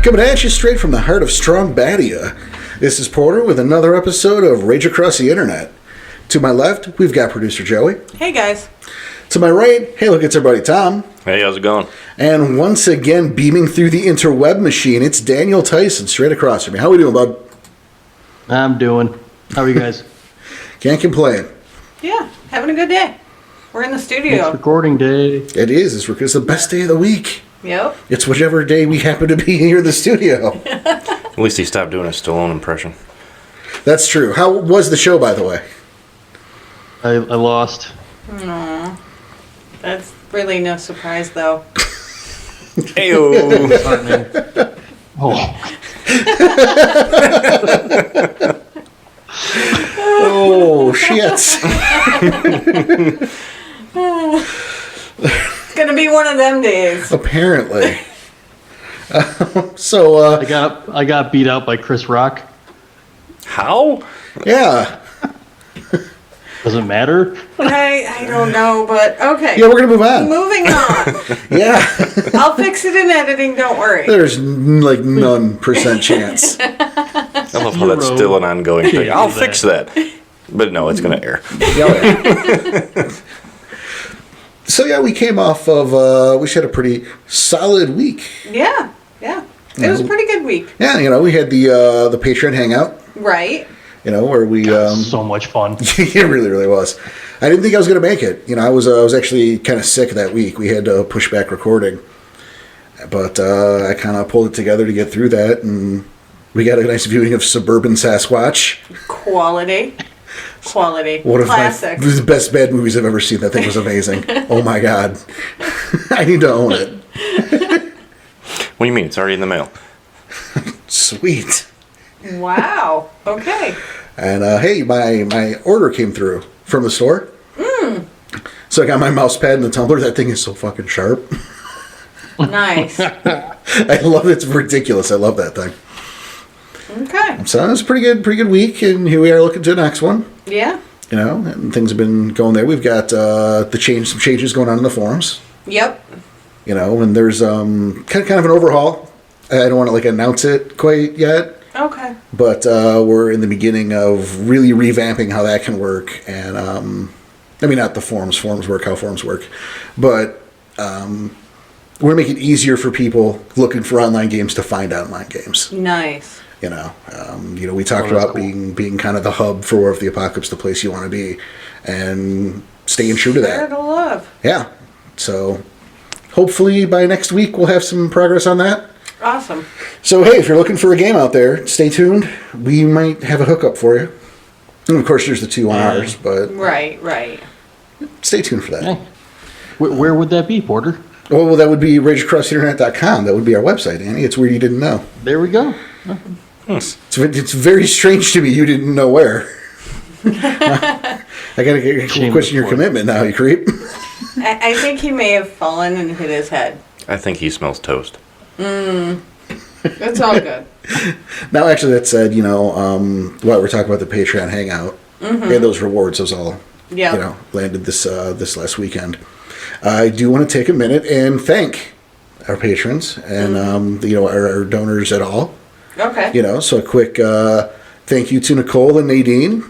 Coming at you straight from the heart of Strongbadia. This is Porter with another episode of Rage Across the Internet. To my left, we've got producer Joey. Hey, guys. To my right, hey, look, it's our buddy Tom. Hey, how's it going? And once again, beaming through the interweb machine, it's Daniel Tyson straight across from me. How we doing, bud? I'm doing. How are you guys? Can't complain. Yeah, having a good day. We're in the studio. It's recording day. It is. It's the best day of the week. Yep. It's whichever day we happen to be here in the studio. At least he stopped doing a Stallone impression. That's true. How was the show, by the way? I lost. Aww. That's really no surprise, though. Ayo. Sorry, man. Oh. Oh, shit. It's gonna be one of them days. Apparently. I got beat out by Chris Rock. How? Yeah. Does it matter? I don't know, but okay. Yeah, we're going to move on. Moving on. Yeah. I'll fix it in editing, don't worry. There's none % chance. I love how that's still an ongoing thing. I'll fix that. But no, it's going to air. Yeah. So, yeah, we came off of, we had a pretty solid week. Yeah. It was a pretty good week. Yeah, we had the Patreon hangout. Right. Where we... So much fun. It really, really was. I didn't think I was going to make it. I was actually kind of sick that week. We had to push back recording. But I kind of pulled it together to get through that, and we got a nice viewing of Suburban Sasquatch. Quality. One of Classic. the best bad movies I've ever seen. That thing was amazing. Oh my god. I need to own it. What do you mean? It's already in the mail. Sweet. Wow. Okay. And hey, my order came through from the store. So I got my mouse pad and the tumbler. That thing is so fucking sharp. Nice. I love it. It's ridiculous. I love that thing. Okay. So it was a pretty good week, and here we are looking to the next one. Yeah. And things have been going there. We've got some changes going on in the forums. Yep. And there's kind of an overhaul. I don't want to announce it quite yet. Okay. But we're in the beginning of really revamping how that can work. And, not the forums. Forums work how forums work. But we're going to make it easier for people looking for online games to find online games. Nice. We talked about being kind of the hub for War of the Apocalypse, the place you want to be. And staying true to that. Spirit of love. Yeah. So hopefully by next week we'll have some progress on that. Awesome. So, hey, if you're looking for a game out there, stay tuned. We might have a hookup for you. And, of course, there's the 2 on ours, but... Right. Stay tuned for that. Hey. Where would that be, Porter? Well, that would be rageacrosstheinternet.com. That would be our website, Annie. It's weird you didn't know. There we go. It's very strange to me you didn't know where. I got to question your commitment now, you creep. I think he may have fallen and hit his head. I think he smells toast. It's all good. Now, actually, that said, while we're talking about the Patreon hangout, and those rewards, those all, landed this last weekend. I do want to take a minute and thank our patrons and, our donors at all. Okay. So a quick thank you to Nicole and Nadine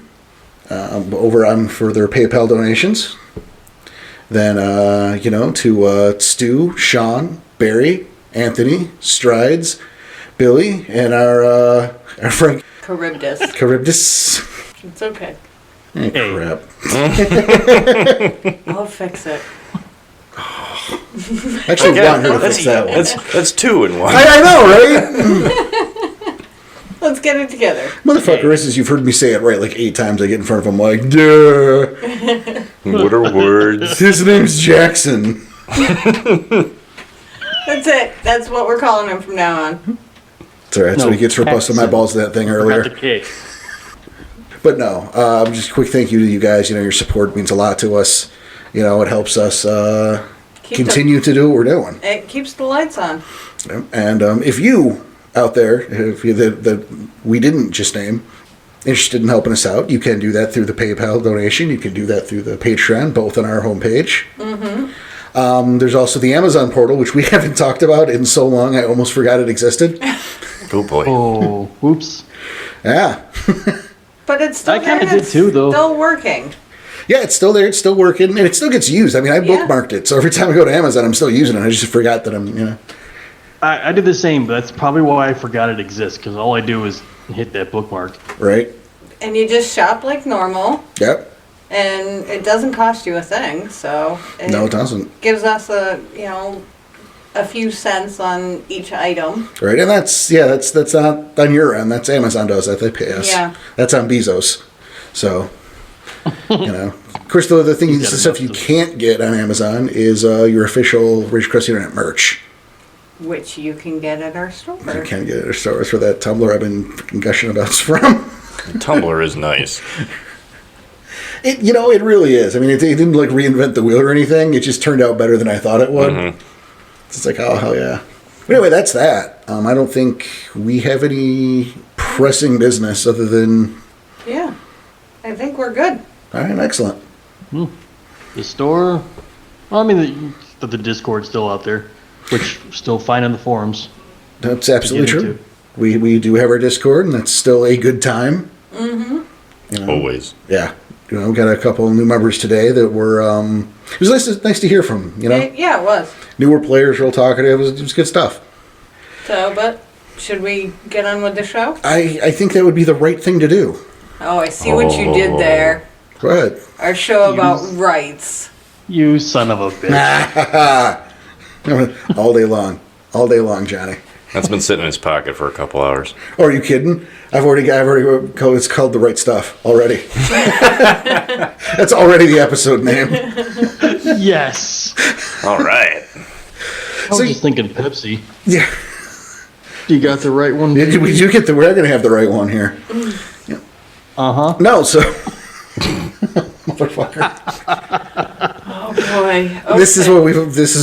over on for their PayPal donations. Then, to Stu, Sean, Barry, Anthony, Strides, Billy, and our friend Charybdis. It's okay. Hey, crap. I'll fix it. Actually, want her to fix that one. That's 2 in 1. I know, right? Let's get it together. Motherfucker, as you've heard me say it right 8 times. I get in front of him duh. What are words? His name's Jackson. That's it. That's what we're calling him from now on. That's all right. That's what he gets for busting my balls to that thing earlier. But no, just a quick thank you to you guys. Your support means a lot to us. It helps us continue to do what we're doing. It keeps the lights on. And if you out there, if you that we didn't just name, interested in helping us out, you can do that through the PayPal donation. You can do that through the Patreon, both on our homepage. There's also the Amazon portal, which we haven't talked about in so long, I almost forgot it existed. Oh boy. Oh, whoops. Yeah. But it's still I kinda there and did too, though. Still working. Yeah, it's still there. It's still working, and it still gets used. I mean, I Yeah. bookmarked it, so every time I go to Amazon, I'm still using it. I just forgot that I'm. I did the same, but that's probably why I forgot it exists, because all I do is hit that bookmark. Right. And you just shop like normal, Yep. and it doesn't cost you a thing, so. No, it doesn't. Gives us a few cents on each item. Right, and that's not on your end. That's Amazon does that. They pay us. Yeah. That's on Bezos. So, Of course, the thing, the stuff you can't get on Amazon is your official Rage Across the Internet merch. Which you can get at our store. You can't get it at our stores for that Tumblr I've been freaking gushing about from. Tumblr is nice. It really is. I mean, it didn't like reinvent the wheel or anything. It just turned out better than I thought it would. Mm-hmm. It's like, oh, hell yeah. But anyway, that's that. I don't think we have any pressing business other than... Yeah. I think we're good. All right, excellent. The store, well, I mean, the Discord's still out there, which still fine on the forums. That's absolutely get true. into. We do have our Discord, and that's still a good time. Mm-hmm. Always. Yeah. We got a couple new members today that were... it was nice to hear from, Yeah, it was. Newer players, real talkative. It was good stuff. So, but should we get on with the show? I think that would be the right thing to do. Oh, I see what you did there. Go ahead. Our show about rights. You son of a bitch. All day long. All day long, Johnny. That's been sitting in his pocket for a couple hours. Oh, are you kidding? It's called the Rite Stuff already. That's already the episode name. Yes. All right. I was just thinking Pepsi. Yeah. You got the right one? We do get we're going to have the right one here. Uh-huh. No, so... Motherfucker. Oh, boy. Okay. This is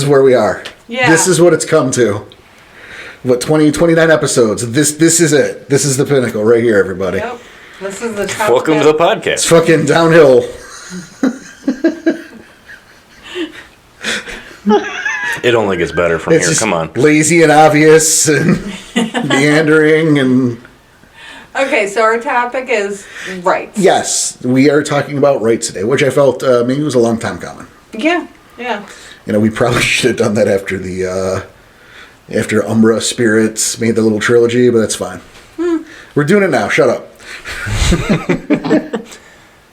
where we are. Yeah. This is what it's come to. What, 29 episodes. This is it. This is the pinnacle right here, everybody. Yep. This is the top. Welcome to the podcast. It's fucking downhill. It only gets better from It's here. just Come on. lazy and obvious and meandering and... Okay, so our topic is rights. Yes, we are talking about rights today, which I felt maybe was a long time coming. Yeah. We probably should have done that after Umbra Spirits made the little trilogy, but that's fine. We're doing it now. Shut up.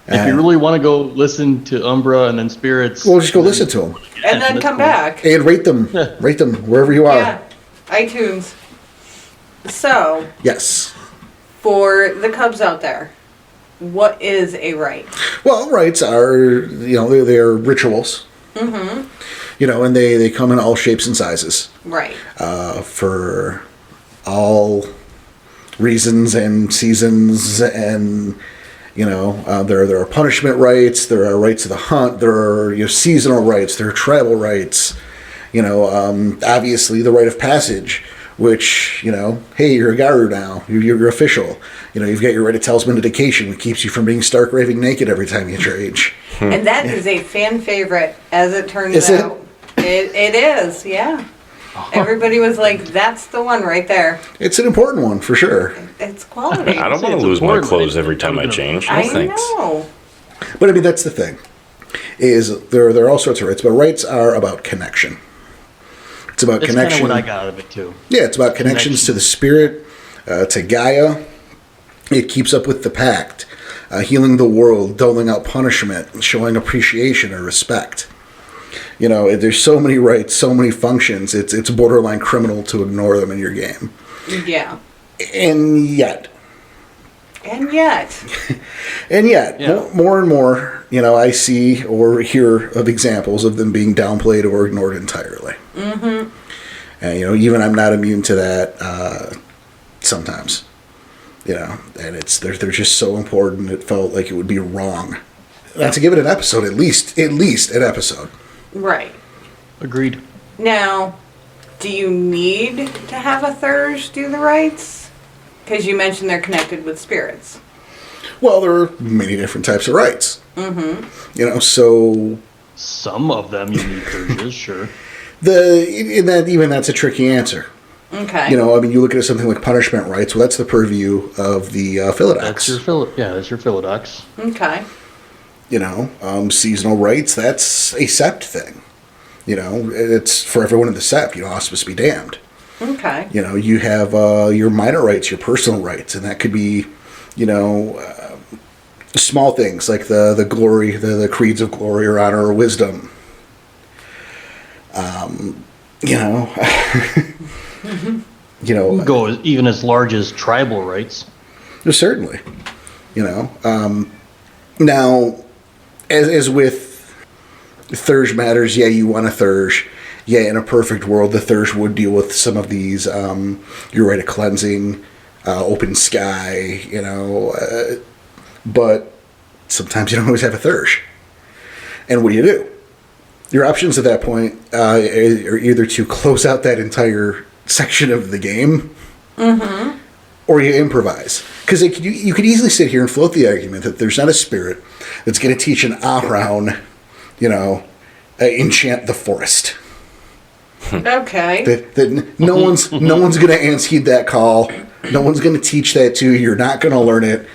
If you really want to go listen to Umbra and then Spirits... We'll just go listen to them. And then come back. And rate them wherever you are. Yeah. iTunes. So, Yes. for the Cubs out there, what is a right? Well, rites are, they're rituals. Mm-hmm. And they come in all shapes and sizes. Right. For all reasons and seasons, and there are punishment rites, there are rites of the hunt, there are seasonal rites, there are tribal rites, obviously the rite of passage, which hey, you're a Garu now, you're official, you've got your rite of talisman dedication, which keeps you from being stark raving naked every time you trade. And that is a fan favorite, as it turns Is it? out. It is, yeah. Everybody was like, that's the one right there. It's an important one for sure. It's quality. I don't want to lose my clothes every time I change. No I thanks. know. But I mean, that's the thing, is there are all sorts of rites, but rites are about connection. It's about That's kind of connection. what I got out of it, too. Yeah, it's about connections to the spirit, to Gaia. It keeps up with the pact, healing the world, doling out punishment, showing appreciation or respect. There's so many rites, so many functions. It's borderline criminal to ignore them in your game. Yeah. And yet, Yeah. more and more, I see or hear of examples of them being downplayed or ignored entirely. Mm-hmm. And, even I'm not immune to that sometimes. And they're just so important, it felt like it would be wrong not to give it an episode, at least an episode. Right. Agreed. Now, do you need to have a Thurge do the rites? Because you mentioned they're connected with spirits. Well, there are many different types of rites. Mm-hmm. So some of them you need Fetishes, sure. That's a tricky answer. Okay. You know, I mean, you look at something like punishment rites. Well, that's the purview of the Philodox. That's your Philodox. Okay. You know, seasonal rites. That's a sept thing. You know, it's for everyone in the sept. You know, hospice be damned. Okay. You know, you have your minor rites, your personal rites, and that could be, you know, small things like the glory, the creeds of glory or honor or wisdom. You know, you know, Go even as large as tribal rites. certainly. You know, now as with Thurge matters, yeah, you want a Thurge. Yeah, in a perfect world, the Thurge would deal with some of these. Your rite of cleansing, open sky, you know, but sometimes you don't always have a Thurge. And what do? Your options at that point are either to close out that entire section of the game, or you improvise. Because you could easily sit here and float the argument that there's not a spirit that's going to teach an Ahraun, you know, enchant the forest. Okay. That no one's going to answer that call. No one's going to teach that to you. You're not going to learn it.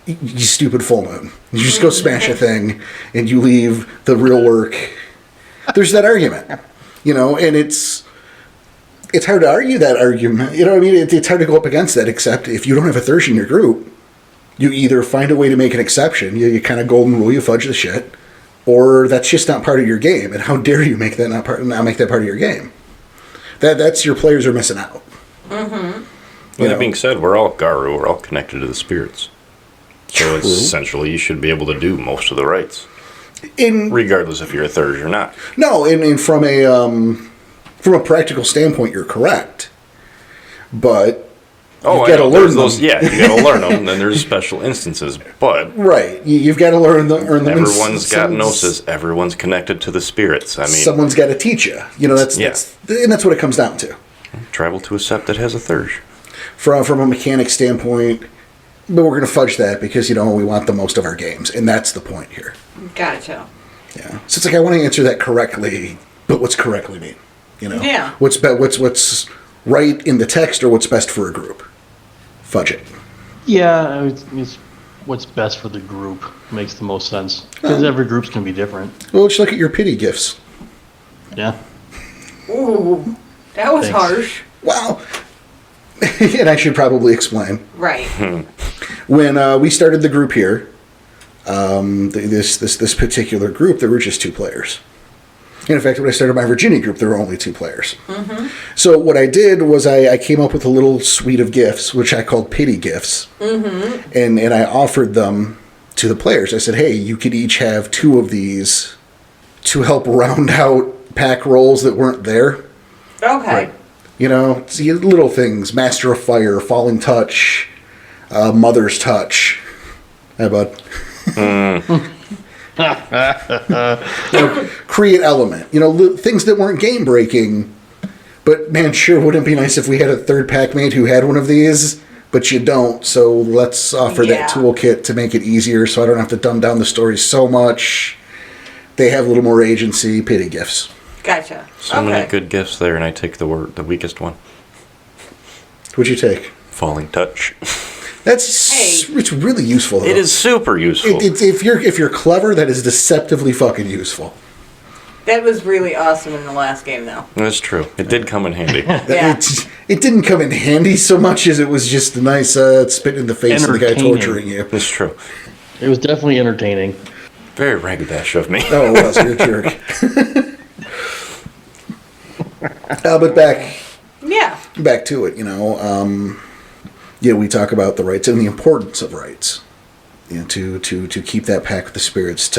You stupid full moon. You just go smash a thing and you leave the real work. There's that argument, you know, and it's hard to argue that argument. You know what I mean? It's hard to go up against that, except if you don't have a Thurge in your group, you either find a way to make an exception, you kind of golden rule, you fudge the shit, or that's just not part of your game. And how dare you make that not make that part of your game? That's your players are missing out. Mm-hmm. That being said, we're all Garu. We're all connected to the spirits. So it's essentially you should be able to do most of the rites, regardless if you're a Thurge or not. No, and from a practical standpoint, you're correct. But you've got to learn those. Yeah, you got to learn them. Then there's special instances, but right, you've got to earn them. Everyone's got gnosis. Everyone's connected to the spirits. I mean, someone's got to teach you. You know, that's what it comes down to. Travel to a sept that has a Thurge. From a mechanic standpoint, but we're going to fudge that because, you know, we want the most of our games, and that's the point here. Gotcha. Yeah. So it's like I want to answer that correctly, but what's correctly mean? You know. Yeah. What's right in the text, or what's best for a group? Fudge it. Yeah, it's what's best for the group makes the most sense because every group's can be different. Well, let's look at your pity gifts. Yeah. Ooh, that was Thanks. harsh. Wow. And I should probably explain. Right. When we started the group here, this particular group, there were just 2 players. And in fact, when I started my Virginia group, there were only 2 players. Mm-hmm. So what I did was I came up with a little suite of gifts, which I called pity gifts. Mm-hmm. And I offered them to the players. I said, hey, you could each have 2 of these to help round out pack rolls that weren't there. Okay. Right. You know, little things. Master of Fire, Falling Touch, Mother's Touch. Hey, bud. You know, create element. You know, things that weren't game breaking. But man, sure wouldn't it be nice if we had a third pack mate who had one of these. But you don't. So let's offer that toolkit to make it easier, so I don't have to dumb down the story so much. They have a little more agency. Pity gifts. Gotcha. So many good gifts there, and I take the weakest one. What'd you take? Falling Touch. It's really useful. Though. It is super useful. If you're clever, that is deceptively fucking useful. That was really awesome in the last game, though. That's true. It did come in handy. Yeah. It didn't come in handy so much as it was just a nice spit in the face of the guy torturing you. That's true. It was definitely entertaining. Very ragdash of me. Oh, it was. You're a jerk. But back to it, you know. We talk about the rites and the importance of rites. You know, to keep that pack with the spirits.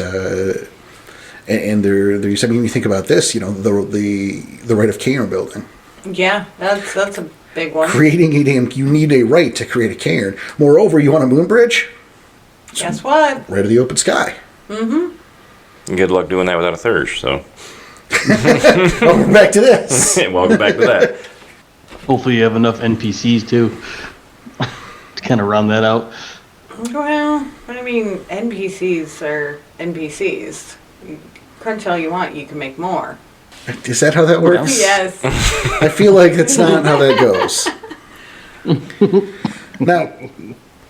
And there's. I mean, when you think about this, you know, the rite of cairn building. Yeah, that's a big one. You need a rite to create a cairn. Moreover, you want a moon bridge? Guess what? Right of the open sky. Mm-hmm. Good luck doing that without a Thurge, so. Welcome back to this. Welcome back to that. Hopefully you have enough NPCs too to kind of round that out. Well, I mean, NPCs are NPCs. crunch all you want, you can make more. Is that how that works? Yes. I feel like that's not how that goes. Now,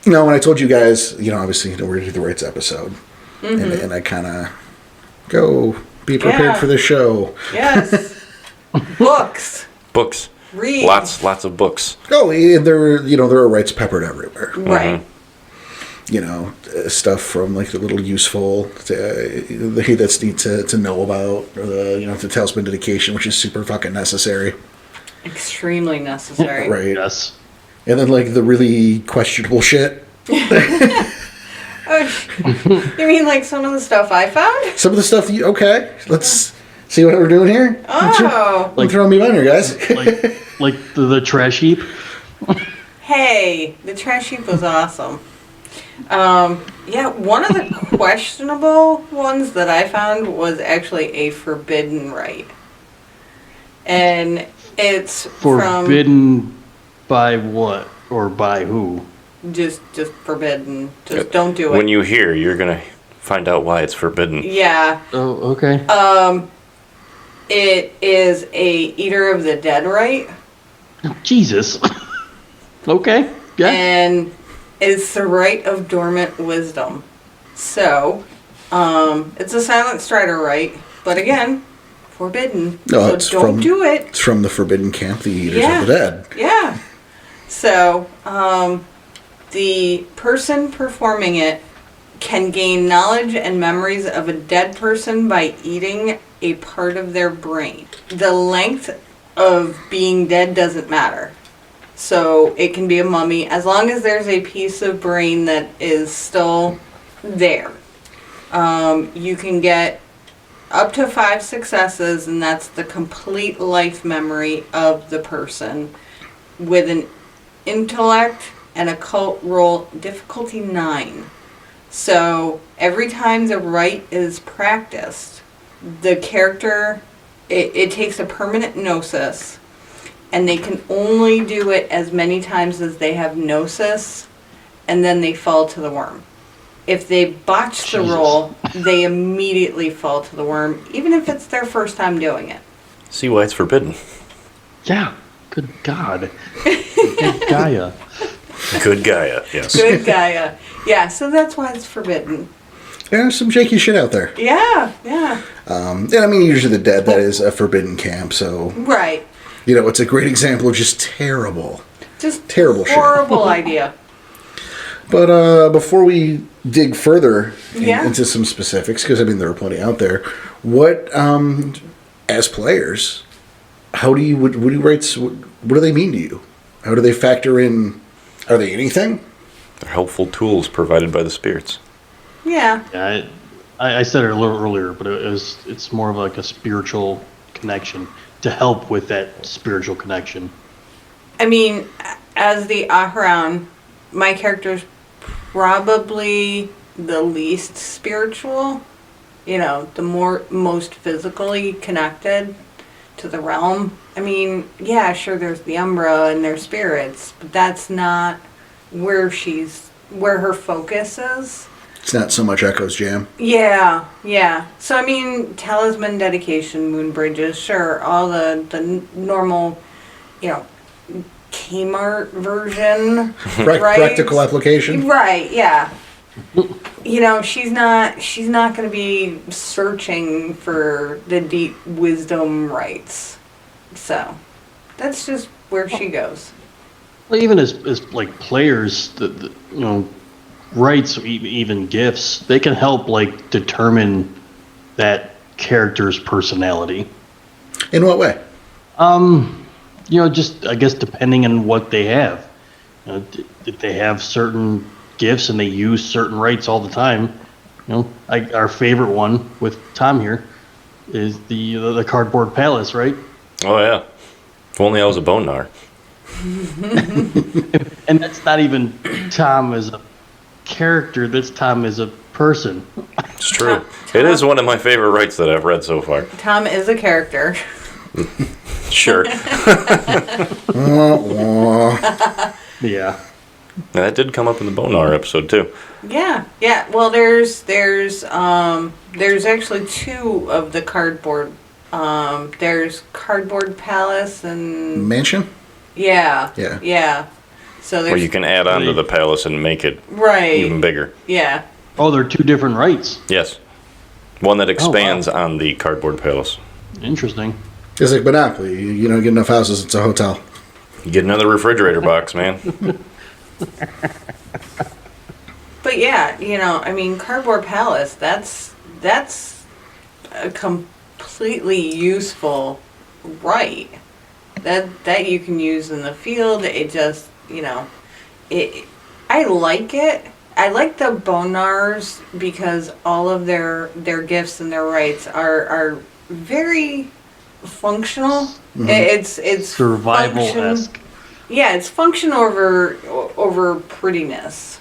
when I told you guys, obviously, we're going to do the Rites episode. And I kind of go, be prepared for the show. Yes. Books. Books. Read. Lots of books. Oh, and there are rites peppered everywhere. Right. Stuff from like the little useful the that's neat to know about, or the talisman dedication, which is super fucking necessary. Extremely necessary. Right. Yes. And then like the really questionable shit. Oh, you mean like some of the stuff I found? Some of the stuff. Okay, let's see what we're doing here. Oh. Like throwing me on here, guys. like the trash heap. Hey, the trash heap was awesome. Yeah, one of the questionable ones that I found was actually a forbidden rite. And it's Forbidden by what? Or by who? just forbidden. Just don't do it. When you hear, you're going to find out why it's forbidden. Yeah. Oh, okay. It is a Eater of the Dead rite. Oh, Jesus. Okay. Yeah. And it's the rite of dormant wisdom. So, it's a silent strider rite, but again, forbidden. No, so don't do it. It's from the Forbidden Camp, the Eaters Yeah. of the Dead. Yeah. So, the person performing it can gain knowledge and memories of a dead person by eating a part of their brain. The length of being dead doesn't matter. So it can be a mummy as long as there's a piece of brain that is still there. You can get up to 5 successes, and that's the complete life memory of the person with an intellect and occult roll difficulty 9. So every time the rite is practiced, the character, it takes a permanent gnosis, and they can only do it as many times as they have gnosis, and then they fall to the worm. If they botch the roll, they immediately fall to the worm, even if it's their first time doing it. See why it's forbidden. Yeah. Good God. Good Gaia. Good Gaia, yes. Good Gaia. Yeah, so that's why it's forbidden. There's some janky shit out there. Yeah. And I mean, usually the Dead, that is a forbidden camp, so... Right. It's a great example of just terrible. Just terrible shit. horrible idea. But before we dig further Yeah. into some specifics, because I mean there are plenty out there, what as players, what do rites? What do they mean to you? How do they factor in? Are they anything? They're helpful tools provided by the spirits. Yeah. Yeah, I said it a little earlier, but it's more of like a spiritual connection to help with that spiritual connection. I mean, as the Aharon, my character's probably the least spiritual. The most physically connected to the realm. I mean, yeah, sure, there's the Umbra and their spirits, but that's not where her focus is. It's not so much Echo's jam. Yeah. So, I mean, talisman dedication, moon bridges, sure, all the normal, Kmart version. Right? Practical application. Right, yeah. She's not going to be searching for the deep wisdom rites. So, that's just where she goes. Well, even as like players, the rites, even gifts, they can help like determine that character's personality. In what way? Just I guess depending on what they have. If they have certain gifts and they use certain rites all the time, our favorite one with Tom here is the cardboard palace, right? Oh, yeah. If only I was a bone gnar. And that's not even Tom as a character, that's Tom as a person. It's true. It is one of my favorite rites that I've read so far. Tom is a character. Sure. Yeah. Now, that did come up in the Bonar episode too. Yeah. Well, there's actually two of the cardboard. There's Cardboard Palace and Mansion? Yeah. So there's Where you can add on to the palace and make it right even bigger. Yeah. Oh, they're two different rites. Yes. One that expands wow. on the Cardboard Palace. Interesting. It's like Monopoly. You don't get enough houses, it's a hotel. You get another refrigerator box, man. But yeah, I mean, Cardboard Palace. That's a completely useful rite that you can use in the field. It just, it. I like it. I like the Bonars because all of their gifts and their rites are very functional. Mm-hmm. It's Survival-esque. Yeah, it's function over prettiness,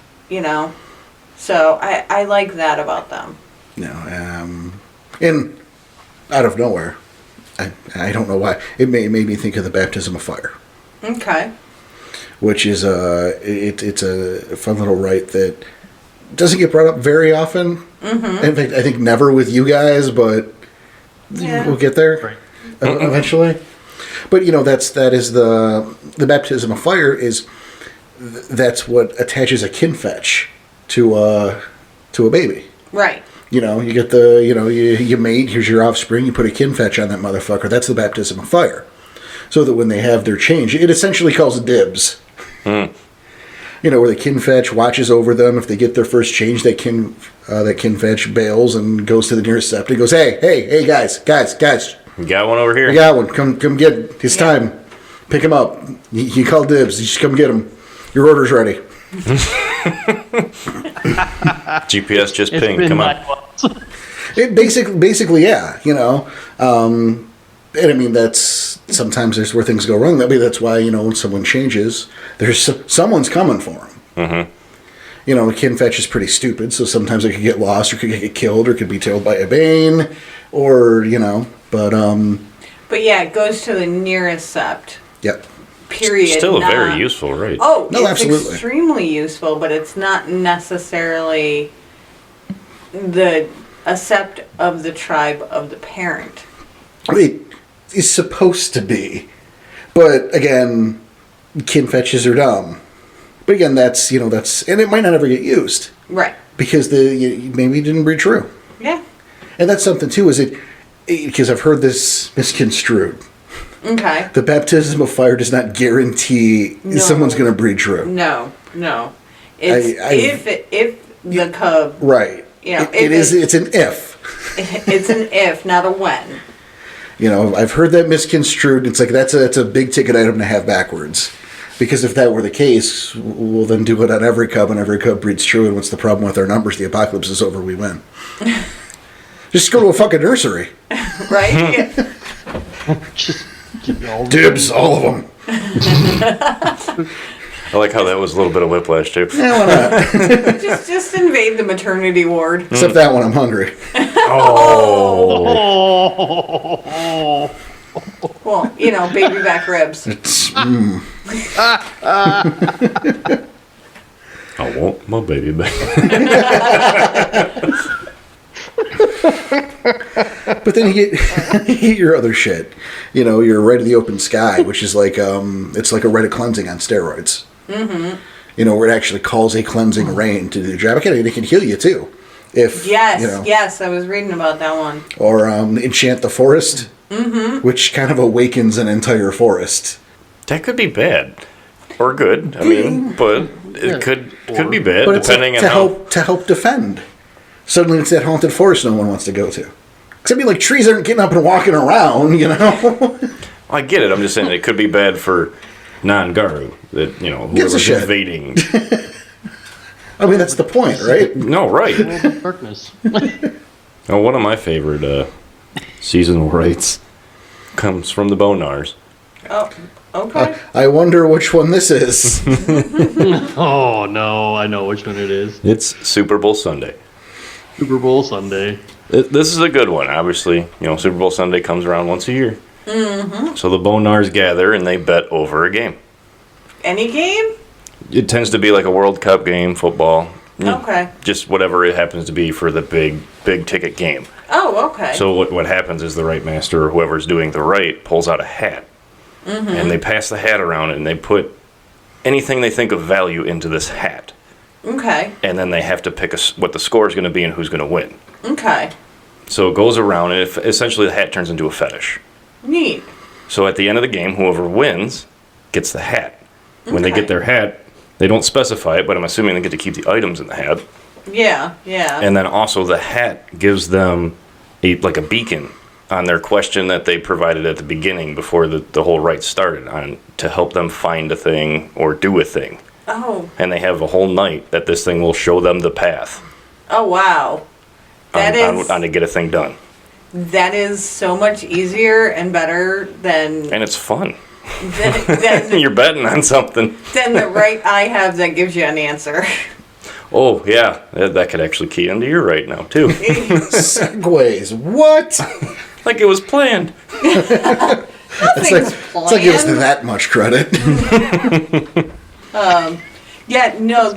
So I like that about them. And out of nowhere, I don't know why, it made me think of the baptism of fire. Okay. Which is it's a fun little rite that doesn't get brought up very often. Mm-hmm. In fact, I think never with you guys, but we'll get there Right. Eventually. But that is the baptism of fire is that's what attaches a kin fetch to a baby. Right. You get you mate, here's your offspring, you put a kin fetch on that motherfucker. That's the baptism of fire. So that when they have their change, it essentially calls dibs. Where the kin fetch watches over them. If they get their first change, that kin fetch bails and goes to the nearest sept and goes, hey, guys. You got one over here? I got one. Come get it. It's time. Pick him up. You call dibs. You just come get him. Your order's ready. GPS just It's pinged. been Come on. 9 months. It basically, yeah. And I mean, that's sometimes there's where things go wrong. That's why when someone changes, there's someone's coming for them. Mm-hmm. A kin fetch is pretty stupid, so sometimes it could get lost, or could get killed, or could be tailed by a bane, or But yeah, it goes to the nearest sept. Yep. Period. Still a very useful rite. Oh, No, it's absolutely. extremely useful, but it's not necessarily a sept of the tribe of the parent. It is supposed to be, but again, kin fetches are dumb. But again, that's and it might not ever get used, Right. because maybe it didn't breed true. Yeah. And that's something too. Because I've heard this misconstrued. Okay. The baptism of fire does not guarantee No. someone's going to breed true. No. It's if the cub. Right. It's an if. It's an if, not a when. I've heard that misconstrued. It's like that's a big ticket item to have backwards. Because if that were the case, we'll then do it on every cub, and every cub breeds true. And what's the problem with our numbers? The apocalypse is over. We win. Just go to a fucking nursery. Right? Just give me all the- Dibs, all of them. I like how that was a little bit of whiplash too. Yeah, why not? just invade the maternity ward. Except that one, I'm hungry. Oh. Well, baby back ribs. I want my baby back. But then you get your other shit. You're right of the open sky, which is like it's like a rite of cleansing on steroids. Mm-hmm. Where it actually calls a cleansing rain to do the job. And it can heal you too, if Yes, I was reading about that one. Or enchant the forest, which kind of awakens an entire forest. That could be bad or good. I mean, but it could be bad But it's depending to on how. help defend. Suddenly, it's that haunted forest no one wants to go to. Because I mean, like trees aren't getting up and walking around, I get it. I'm just saying it could be bad for non-Garu that Gives a whoever's shit. invading. I mean, that's the point, right? No, right. Darkness. Oh, one of my favorite seasonal rites comes from the Bonars. Oh, okay. I wonder which one this is. Oh no, I know which one it is. It's Super Bowl Sunday. Super Bowl Sunday. This is a good one. Obviously, Super Bowl Sunday comes around once a year. Mm-hmm. So the Bonars gather and they bet over a game. Any game? It tends to be like a World Cup game, football. Okay. Just whatever it happens to be for the big ticket game. Oh, okay. So what happens is the rite master or whoever's doing the rite pulls out a hat. And they pass the hat around and they put anything they think of value into this hat. Okay. And then they have to pick what the score is going to be and who's going to win. Okay. So it goes around and essentially the hat turns into a fetish. Neat. So at the end of the game, whoever wins gets the hat. When they Okay. get their hat, they don't specify it, but I'm assuming they get to keep the items in the hat. Yeah, yeah. And then also the hat gives them like a beacon on their question that they provided at the beginning before the whole rite started to help them find a thing or do a thing. Oh. And they have a whole night that this thing will show them the path Oh, wow. on to get a thing done. That is so much easier and better than And it's fun. than You're betting on something. the rite I have that gives you an answer. Oh, yeah. That could actually key into your right now, too. Segways. What? Like it was planned. Nothing's planned. It's like it was that much credit. Yeah, no,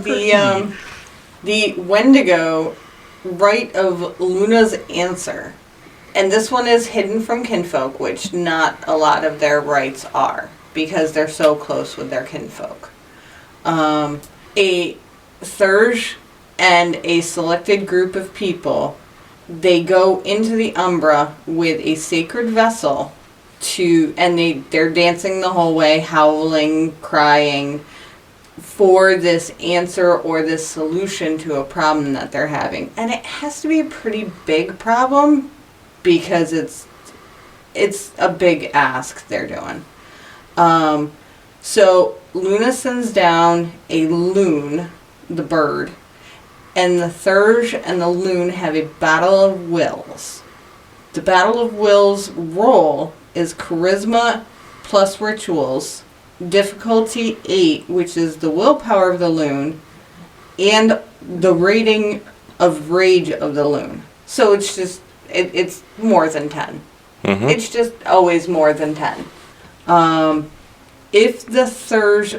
the Wendigo rite of Luna's answer. And this one is hidden from kinfolk, which not a lot of their rites are, because they're so close with their kinfolk. A Thurge and a selected group of people, they go into the Umbra with a sacred vessel and they're dancing the whole way, howling, crying, for this answer or this solution to a problem that they're having. And it has to be a pretty big problem, because it's a big ask they're doing. So Luna sends down a loon, the bird, and the Thurge and the loon have a battle of wills. The battle of wills roll is charisma plus rituals, difficulty 8, which is the willpower of the loon, and the rating of rage of the loon. So it's just, it's more than 10. Mm-hmm. It's just always more than 10. If the Thurge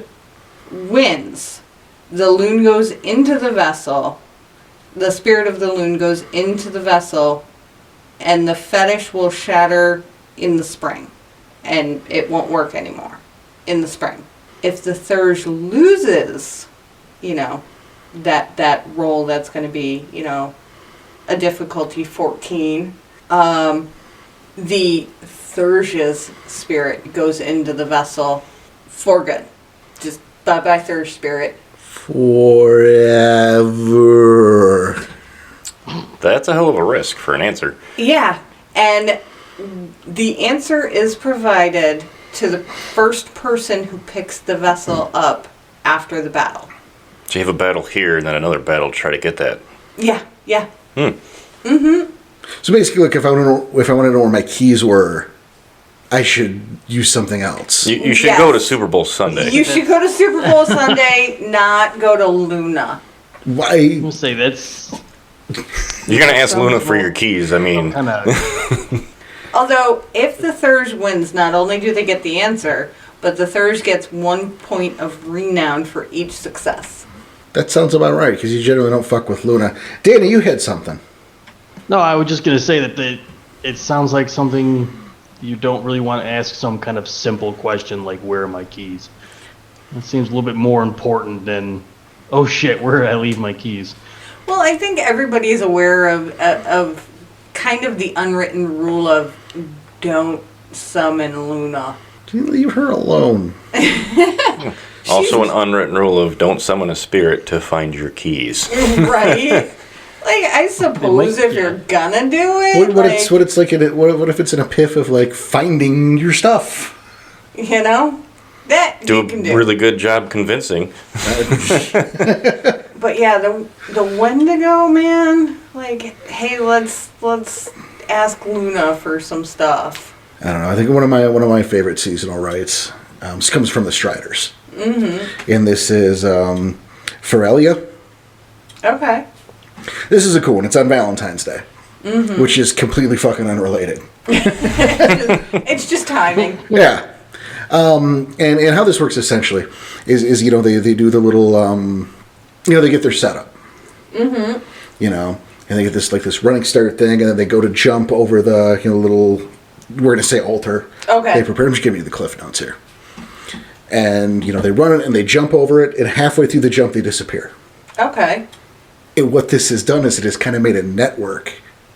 wins, the loon goes into the vessel, the spirit of the loon goes into the vessel, and the fetish will shatter in the spring, and it won't work anymore in the spring. If the Thurge loses, that roll, that's going to be, a difficulty 14, the Thurge's spirit goes into the vessel for good. Just bye-bye Thurge spirit. Forever. That's a hell of a risk for an answer. Yeah, and the answer is provided to the first person who picks the vessel up after the battle. So you have a battle here and then another battle to try to get that. Yeah. So basically, like, if I want to know where my keys were, I should use something else. You should Yes. go to Super Bowl Sunday. You should go to Super Bowl Sunday, not go to Luna. Why? I'm gonna say that's You're going to ask Luna for your keys. I mean, kind of. Although, if the Thurge wins, not only do they get the answer, but the Thurge gets 1 point of renown for each success. That sounds about right, because you generally don't fuck with Luna. Danny, you had something. No, I was just gonna say that it sounds like something you don't really want to ask some kind of simple question like, "Where are my keys?" It seems a little bit more important than, "Oh shit, where did I leave my keys?" Well, I think everybody is aware of kind of the unwritten rule of don't summon Luna. Can you leave her alone? also an unwritten rule of don't summon a spirit to find your keys. Right? Like, I suppose if you're gonna do it, What if it's an epiphany of, like, finding your stuff? that Do you a can do. really good job convincing. But yeah, the Wendigo, man, like, hey, let's ask Luna for some stuff. I don't know. I think one of my favorite seasonal rites comes from the Striders. Mm-hmm. And this is Ferelia. Okay. This is a cool one. It's on Valentine's Day, which is completely fucking unrelated. It's just timing. Yeah. And how this works essentially is they do the little they get their setup. Mm-hmm. And they get this running start thing, and then they go to jump over the little, we're going to say altar. Okay. They prepare. I'm just giving you the cliff notes here. And they run it and they jump over it, and halfway through the jump they disappear. Okay. And what this has done is it has kind of made a network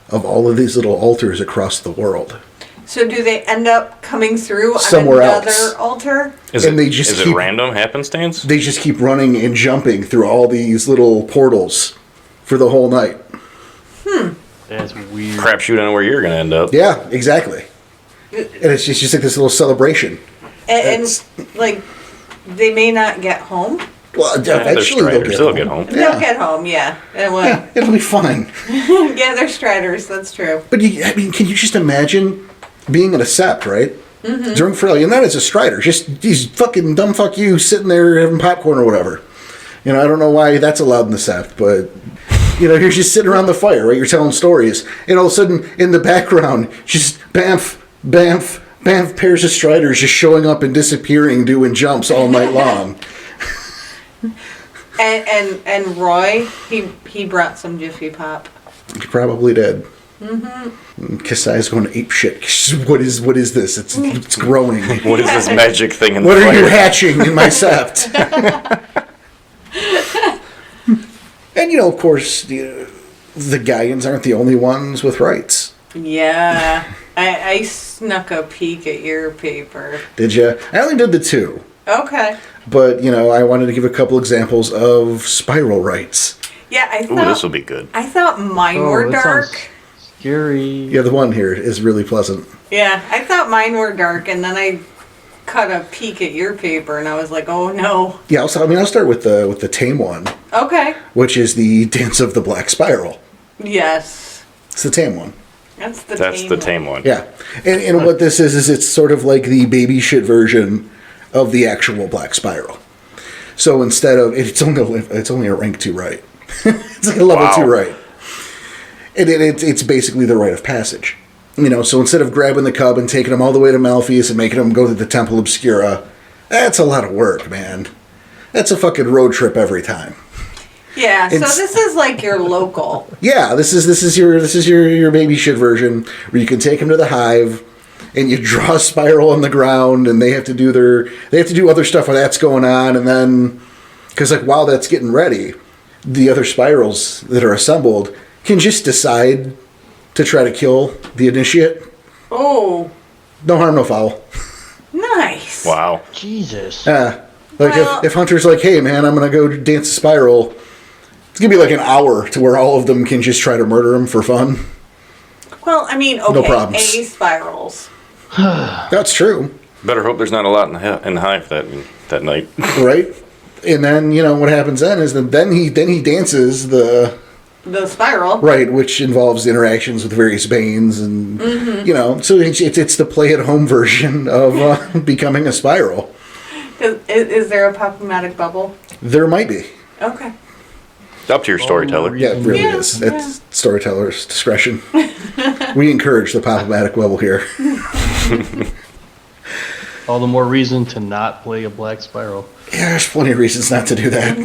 of all of these little altars across the world. So do they end up coming through somewhere on another else altar? Is it random happenstance? They just keep running and jumping through all these little portals for the whole night. That's weird. Crapshoot on where you're going to end up. Yeah, exactly. And it's just like this little celebration. And like, they may not get home. Well, eventually they'll get home. Yeah. They'll get home, yeah. Yeah, it'll be fine. Yeah, they're striders, that's true. But can you just imagine being in a sept, right? Mm-hmm. During Frehley, and that is a strider. Just these fucking dumb fuck you sitting there having popcorn or whatever. I don't know why that's allowed in the sept, but you're just sitting around the fire, right? You're telling stories, and all of a sudden in the background, just bamf, bamf, bamf, pairs of striders just showing up and disappearing, doing jumps all night long. And Roy, he brought some Jiffy Pop. He probably did. Mm-hmm. Kasai's going ape shit. What is this? It's growing. What is this magic thing in the fire? What are you hatching in my sept? And of course, the Gaians aren't the only ones with rites. Yeah, I snuck a peek at your paper. Did you? I only did the 2. Okay. But I wanted to give a couple examples of spiral rites. Yeah, I thought. Ooh, this will be good. I thought mine were dark. Scary. Yeah, the one here is really pleasant. Yeah, I thought mine were dark, and then I cut a peek at your paper, and I was like, oh no. Yeah, I'll start with the tame one. Okay. Which is the Dance of the Black Spiral. Yes. It's the tame one. That's the tame one. Yeah, and what this is it's sort of like the baby shit version of the actual Black Spiral. So instead of it's only a rank 2 rite. It's like a level 2 rite. And it's basically the rite of passage. So instead of grabbing the cub and taking him all the way to Malpheus and making him go to the Temple Obscura, that's a lot of work, man. That's a fucking road trip every time. Yeah, so this is like your local. Yeah, this is your baby shit version where you can take him to the hive and you draw a spiral on the ground and they have to do other stuff while that's going on, and then because while that's getting ready, the other spirals that are assembled can just decide to try to kill the initiate. Oh. No harm, no foul. Nice. Wow. Jesus. If Hunter's like, hey man, I'm going to go dance a spiral, it's going to be like an hour to where all of them can just try to murder him for fun. Well, okay, no problems. A spirals. That's true. Better hope there's not a lot in the hive that night. Right? And then, what happens then is that then he dances the spiral. Right, which involves interactions with various banes and, so it's the play-at-home version of becoming a spiral. Is there a Pop-O-Matic bubble? There might be. Okay. Up to your storyteller. Yeah, it really is. Yeah. It's storyteller's discretion. We encourage the Pop-O-Matic bubble here. All the more reason to not play a black spiral. Yeah, there's plenty of reasons not to do that.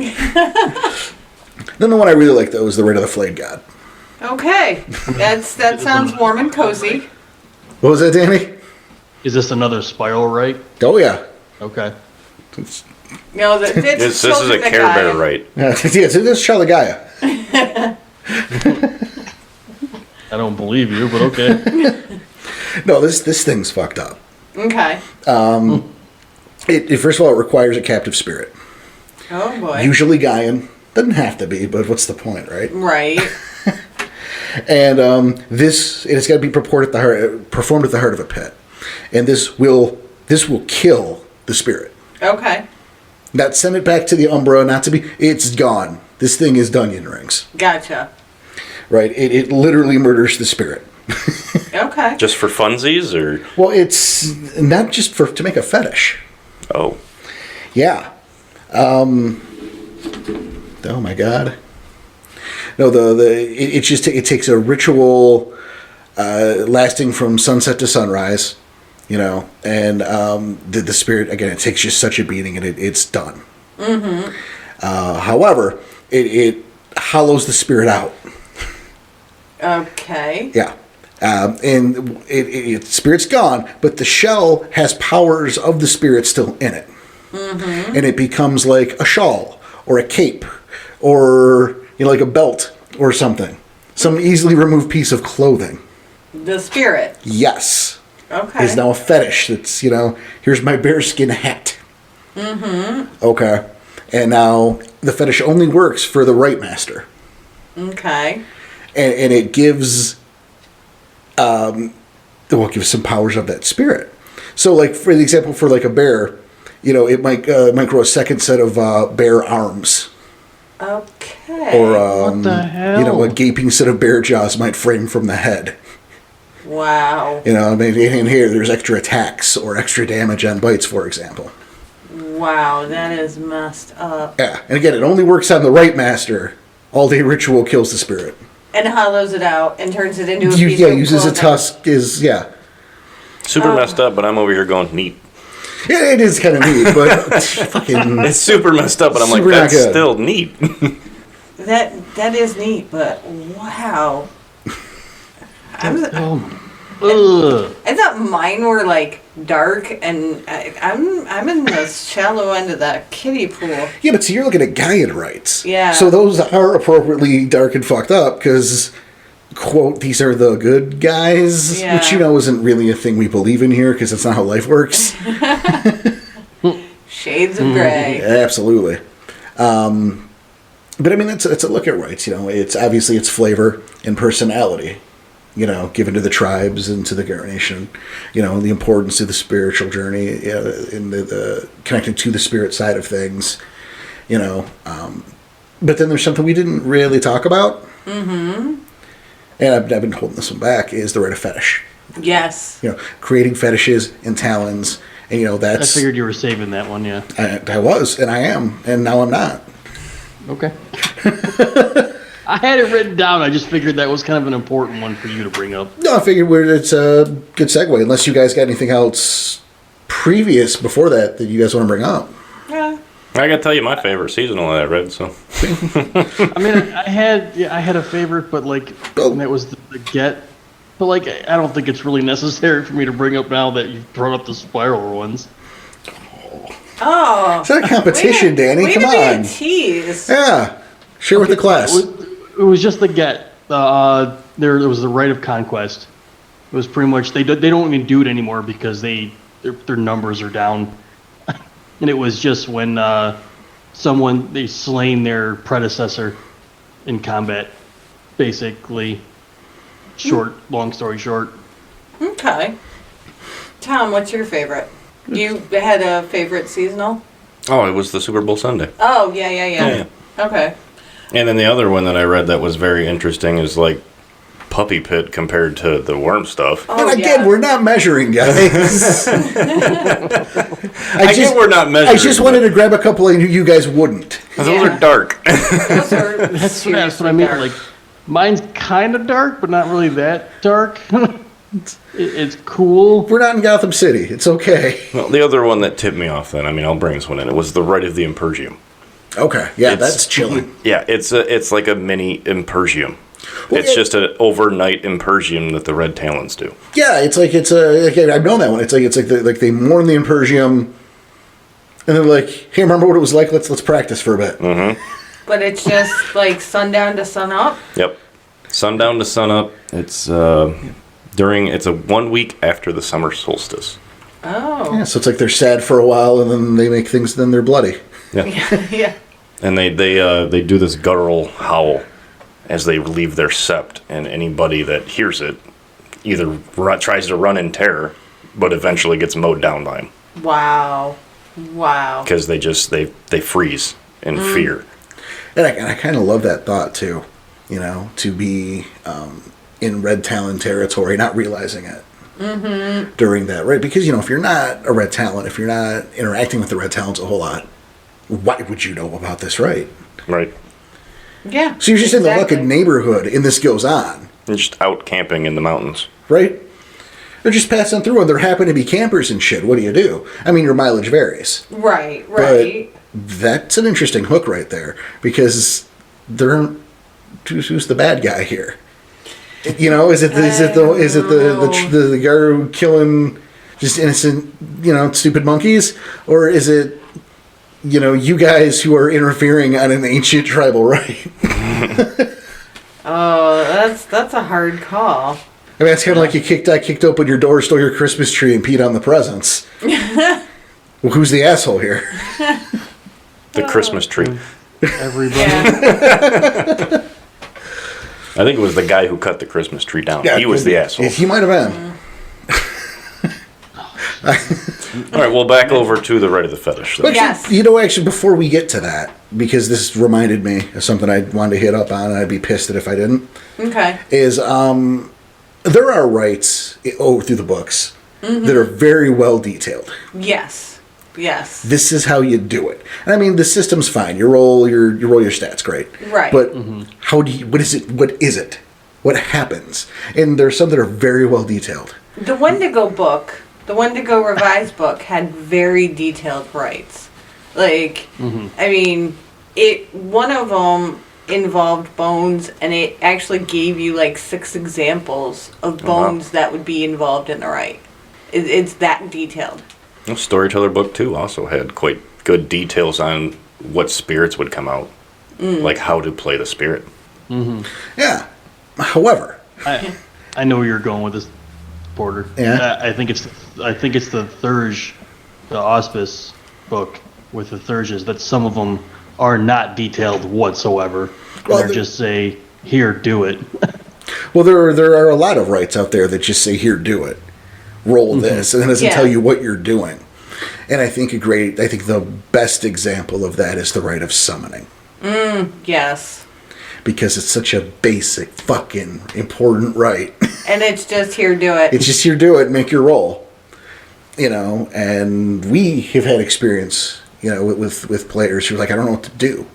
Then the one I really like, though, is the Rite of the Flayed God. Okay. That sounds warm and cozy. What was that, Danny? Is this another spiral rite? Oh, yeah. Okay. No, This is a Care Bear rite. Yeah, this is Charlie Gaia. I don't believe you, but okay. No, this thing's fucked up. Okay. It first of all, it requires a captive spirit. Oh, boy. Usually Gaian. Doesn't have to be, but what's the point, right? Right. And it's got to be performed at the heart of a pit, and this will kill the spirit. Okay. Not send it back to the Umbra. It's gone. This thing is Dungeon Rings. Gotcha. Right. It literally murders the spirit. Okay. Just for funsies, or? Well, it's not just to make a fetish. Oh. Yeah. Oh my God. No, it takes a ritual lasting from sunset to sunrise, you know, and the spirit, again, it takes just such a beating, and it's done. Mm-hmm. However, it hollows the spirit out. Okay. Yeah. And spirit's gone, but the shell has powers of the spirit still in it. Mm-hmm. And it becomes like a shawl or a cape or, you know, like a belt or something. Some easily removed piece of clothing. The spirit. Yes. Okay. Is now a fetish. That's, you know, here's my bearskin hat. Mm-hmm. Okay. And now the fetish only works for the Rite Master. Okay. And it gives, gives some powers of that spirit. So, like, for the example, for like a bear, you know, it might grow a second set of bear arms. Okay. Or, what the hell? you know, a gaping set of bear jaws might frame from the head. Wow. You know, I mean, in here, there's extra attacks or extra damage on bites, for example. Wow, that is messed up. Yeah, and again, it only works on the Rite Master. All-day ritual kills the spirit. And hollows it out and turns it into a piece uses of a tusk, Super messed up, but I'm over here going neat. Yeah, it is kind of neat, but fucking... It's super messed up, but I'm like, Super not that's good. still neat. That is neat, but wow. I thought mine were like dark, and I'm in the shallow end of that kiddie pool. Yeah, but see, you're looking at Gaian rites. Yeah. So those are appropriately dark and fucked up, because, quote, these are the good guys, Yeah. which, you know, isn't really a thing we believe in here, because that's not how life works. Shades of gray. Absolutely. But I mean, it's a look at rites, you know. It's obviously its flavor and personality, you know, given to the tribes and to the Garrett Nation, you know, the importance of the spiritual journey, in the connecting to the spirit side of things, you know. But then there's something we didn't really talk about. Mm-hmm. And I've been holding this one back, is the rite of fetish. Yes. You know, creating fetishes and talons, and, you know, I that's... figured you were saving that one, yeah. I was, and I am, and now I'm not. Okay. I had it written down. I just figured that was kind of an important one for you to bring up. No, I figured it's a good segue, unless you guys got anything else previous before that you guys want to bring up. Yeah. I gotta tell you my favorite seasonal that I read, so. I mean, I had a favorite, but like, and that was the Get. But like, I don't think it's really necessary for me to bring up now that you've brought up the spiral ones. Oh. It's not a competition, Danny. Come on. Tease. Yeah. Share with the class. It was just the Get. There was the Rite of Conquest. It was pretty much they don't even do it anymore because their numbers are down, and it was just when they slain their predecessor in combat, basically. Long story short. Okay. Tom, what's your favorite? You had a favorite seasonal? Oh, it was the Super Bowl Sunday. Oh, yeah. Okay. And then the other one that I read that was very interesting is like Puppy Pit compared to the worm stuff. Oh, and again, we're not measuring, guys. I get we're not measuring. I just wanted to grab a couple and you guys wouldn't. Those are dark. Those are That's what I mean. dark. Like, mine's kind of dark, but not really that dark. It's cool. We're not in Gotham City. It's okay. Well, the other one that tipped me off then, I mean, I'll bring this one in. It was the Rite of the Impergium. Okay. Yeah, It's- that's chilling. Yeah, it's like a mini Impergium. Well, It's just an overnight Impergium that the Red Talons do. Yeah, I've known that one. It's like they mourn the Impergium, and they're like, "Hey, remember what it was like? Let's practice for a bit." Mm-hmm. But it's just like sundown to sun up? Yep. Sundown to sunup. It's it's a 1 week after the summer solstice. Oh. Yeah, so it's like they're sad for a while, and then they make things, then they're bloody. Yeah. Yeah. And they do this guttural howl as they leave their sept, and anybody that hears it either tries to run in terror, but eventually gets mowed down by them. Wow. Because they freeze in fear. And I kind of love that thought too, you know, to be in Red Talon territory, not realizing it during that, right? Because, you know, if you're not a Red Talon, if you're not interacting with the Red Talons a whole lot, why would you know about this, right? Right. Yeah. So you're just in the exactly. fucking neighborhood, and this goes on, And just out camping in the mountains. right? They're just passing through and there happen to be campers and shit. What do you do? I mean, your mileage varies. Right. But that's an interesting hook right there because who's the bad guy here? You know, is it the guy killing just innocent, stupid monkeys, or is it, you guys who are interfering on an ancient tribal rite? Oh, that's a hard call. I mean, it's kind of like I kicked open your door, stole your Christmas tree, and peed on the presents. Well, who's the asshole here? The Christmas tree. Everybody. Yeah. I think it was the guy who cut the Christmas tree down. Yeah, He was the asshole. He might have been. All right, well, back over to the Rite of the Fetish. Then. But Yes. actually, before we get to that, because this reminded me of something I wanted to hit up on, and I'd be pissed if I didn't, Okay. is there are rites through the books that are very well detailed. Yes. Yes. This is how you do it. And I mean, the system's fine. You roll your stats, great. Right. But what is it? What happens? And there's some that are very well detailed. The Wendigo book, the Wendigo revised book, had very detailed rites. Like, I mean, one of them involved bones, and it actually gave you like 6 examples of bones that would be involved in the rite. It's that detailed. The Storyteller book, too, also had quite good details on what spirits would come out. Like how to play the spirit. Yeah. However, I know where you're going with this, Porter. Yeah. I think it's the Thurge, the Auspice book with the Thurges, that some of them are not detailed whatsoever. Well, They're just say, here, do it. well, there are a lot of rites out there that just say, "Here, do it, roll this," and it doesn't tell you what you're doing. And I think the best example of that is the rite of summoning. Yes. Because it's such a basic, fucking important rite. And it's just here, do it. It's just here, do it, make your roll. And we have had experience, with players who are like, I don't know what to do.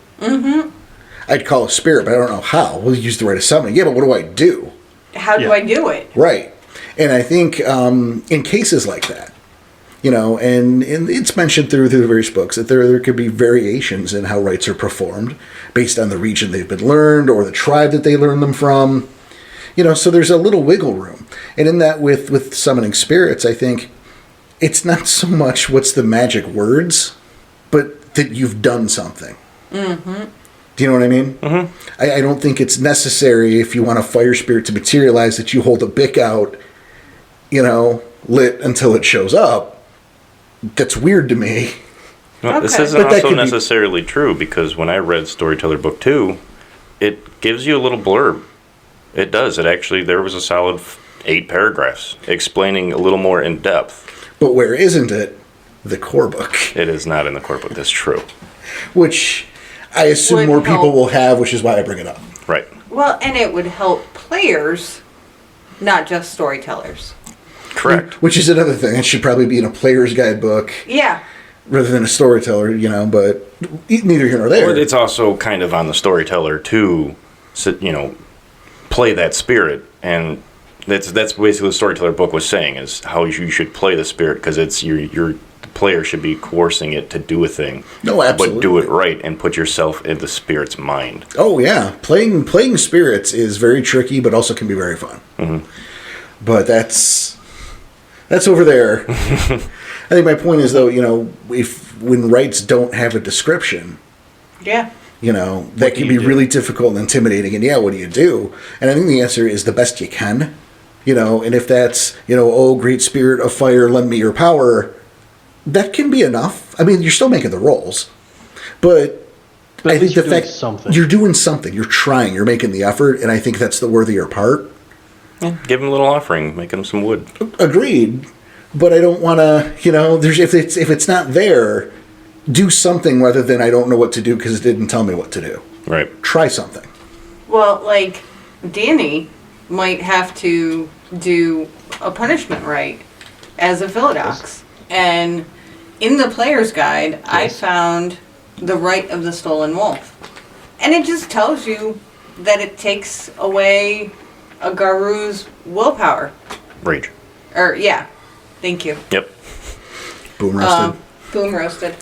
I'd call a spirit, but I don't know how. We'll use the rite of summoning. Yeah, but what do I do? How do I do it? Right. And I think in cases like that, and it's mentioned through the various books that there could be variations in how rites are performed based on the region they've been learned or the tribe that they learned them from. So there's a little wiggle room. And in that with summoning spirits, I think it's not so much what's the magic words, but that you've done something. Mm-hmm. Do you know what I mean? Mm-hmm. I don't think it's necessary if you want a fire spirit to materialize that you hold a bic out, lit until it shows up. That's weird to me. No, this Okay. isn't But that also could be- necessarily true, because when I read Storyteller Book 2, it gives you a little blurb. It does. There was a solid 8 paragraphs explaining a little more in depth. But where isn't it? The core book. It is not in the core book. That's true. Which I assume Would more people help. will have, which is why I bring it up. Right. Well, and it would help players, not just storytellers. Correct. Which is another thing. It should probably be in a player's guidebook Yeah. rather than a storyteller, but neither here nor there. But it's also kind of on the storyteller to, play that spirit, and that's basically what the Storyteller book was saying, is how you should play the spirit, because it's the player should be coercing it to do a thing. No, absolutely. But do it right and put yourself in the spirit's mind. Oh yeah, playing spirits is very tricky, but also can be very fun. Mm-hmm. But that's over there. I think my point is though, when rites don't have a description, Yeah. that can be really difficult and intimidating. And what do you do? And I think the answer is the best you can. And if that's oh great spirit of fire, lend me your power, that can be enough. I mean, you're still making the rolls, but I think the fact you're doing something, you're trying, you're making the effort, and I think that's the worthier part. Yeah, give him a little offering, make him some wood. Agreed, but I don't want to. If it's not there, do something rather than I don't know what to do because it didn't tell me what to do. Right. Try something. Well, like, Danny might have to do a punishment rite as a Philodox. And in the player's guide, I found the Rite of the Stolen Wolf. And it just tells you that it takes away a Garu's willpower. Rage. Or, yeah. Thank you. Yep. Boom roasted. Boom roasted.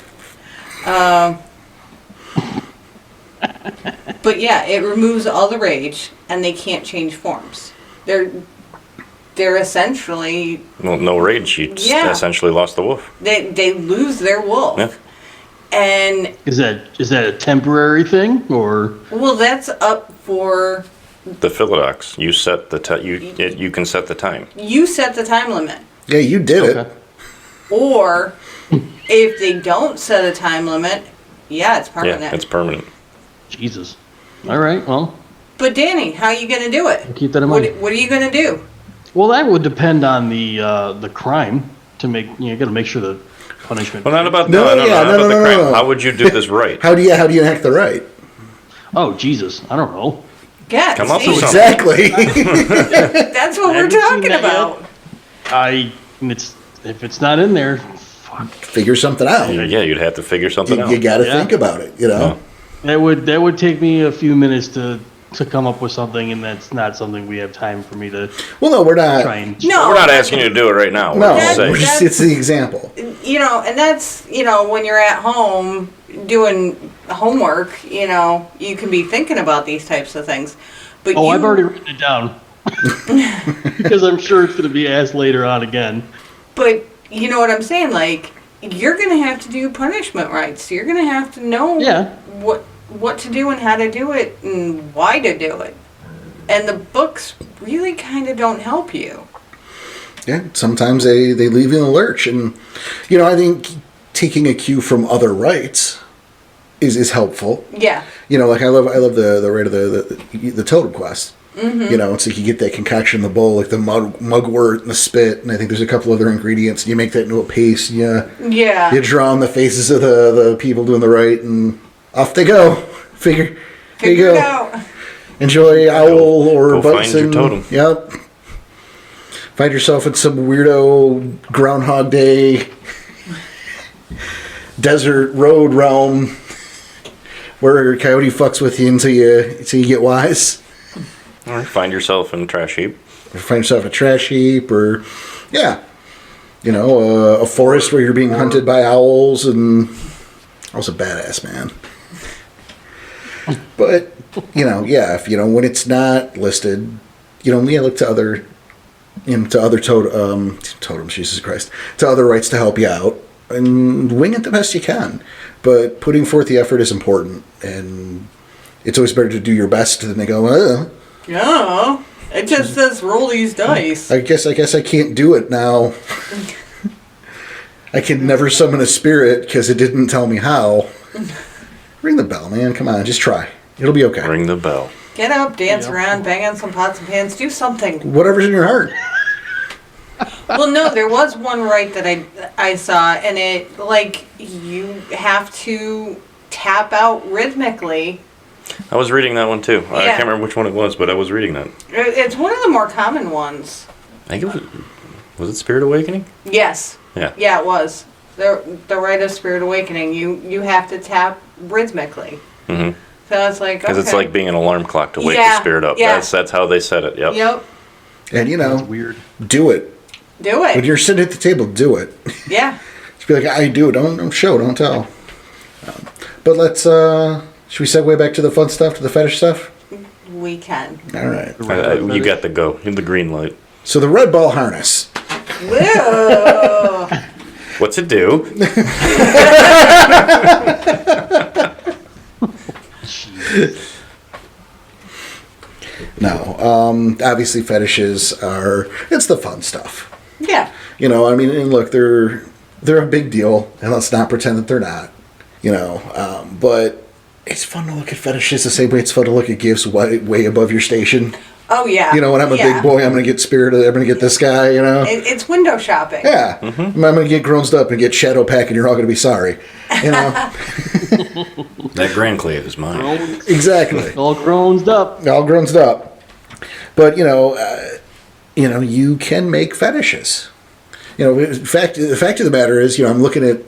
But yeah, it removes all the rage, and they can't change forms. They're essentially Well, no rage. You essentially lost the wolf. they lose their wolf. Yeah. And Is that a temporary thing or? well, that's up for The Philodox. You set the you can set the time. you set the time limit. Yeah, you did Okay. it. Or if they don't set a time limit, yeah, it's permanent. Yeah, it's permanent. Jesus. All right. Well, But Danny, how are you going to do it? keep that in mind. What are you going to do? Well, that would depend on the crime to make. You got to make sure the punishment. Well, not about No, not yeah, about no, the no, crime. no. How would you do this right? How do you enact the right? Oh Jesus! I don't know. Yeah, Come up see, with something. Exactly. that's what we're Haven't seen talking that about. If it's not in there, fuck. Figure something out. Yeah, you'd have to figure something out. You got to Yeah. think about it. You know. Yeah. That would take me a few minutes to come up with something, and that's not something we have time for me to Well, no, we're not. try and. No, We're not asking you to do it right now. No, We're just saying. we're just, it's the example. And that's, when you're at home doing homework, you can be thinking about these types of things. But Oh, I've already written it down because I'm sure it's going to be asked later on again. But you know what I'm saying? Like, you're going to have to do punishment rites. You're going to have to know Yeah. what to do and how to do it and why to do it. And the books really kind of don't help you. Yeah, sometimes they leave you in the lurch, and I think taking a cue from other rites is helpful. Yeah. Like I love the rite of the totem quest. Mm-hmm. It's like you get that concoction in the bowl, like the mugwort and the spit, and I think there's a couple other ingredients, and you make that into a paste. And Yeah. you draw on the faces of the people doing the rite, and off they go. Here you Figure go. it out. Enjoy owl or go find bison. your totem. Yep. Find yourself in some weirdo Groundhog Day desert road realm where a coyote fucks with you until you get wise. Or find yourself in a trash heap. Or find yourself a trash heap, or a forest where you're being hunted by owls, and I was a badass man. But if when it's not listed, look to other totems, Jesus Christ, to other rites to help you out, and wing it the best you can. But putting forth the effort is important, and it's always better to do your best than they go, Yeah. It just says roll these dice. I guess I can't do it now. I can never summon a spirit because it didn't tell me how. Ring the bell, man. Come on, just try. It'll be okay. Ring the bell. Get up, dance around, bang on some pots and pans, do something. Whatever's in your heart. Well, no, there was one rite that I saw, and it, you have to tap out rhythmically. I was reading that one too. I Yeah. can't remember which one it was, but I was reading that. It's one of the more common ones. I think it was it Spirit Awakening? Yes. Yeah. Yeah, it was. The rite of Spirit Awakening, you have to tap rhythmically. Mm-hmm. So it's like, Because it's like being an alarm clock to wake Yeah, the spirit up. yeah. That's how they said it. Yep. Yep. And That's weird. do it. Do When it. you're sitting at the table, do it. Yeah. Just be like, I do it. Don't show, don't tell. But let's, should we segue back to the fun stuff, to the fetish stuff? We can. All right. You got the go. The green light. So the red ball harness. Whoa. What's it do? No. Obviously fetishes it's the fun stuff. Yeah. And look, they're a big deal, and let's not pretend that they're not. But it's fun to look at fetishes the same way it's fun to look at gifts way above your station. Oh, yeah. When I'm a big boy, I'm going to get spirited, I'm going to get this guy, It's window shopping. Yeah. I'm going to get grown up and get shadow pack, and you're all going to be sorry. That Grand Clave is mine. Exactly. All grown up. All grown up. But, you can make fetishes. The fact of the matter is, I'm looking at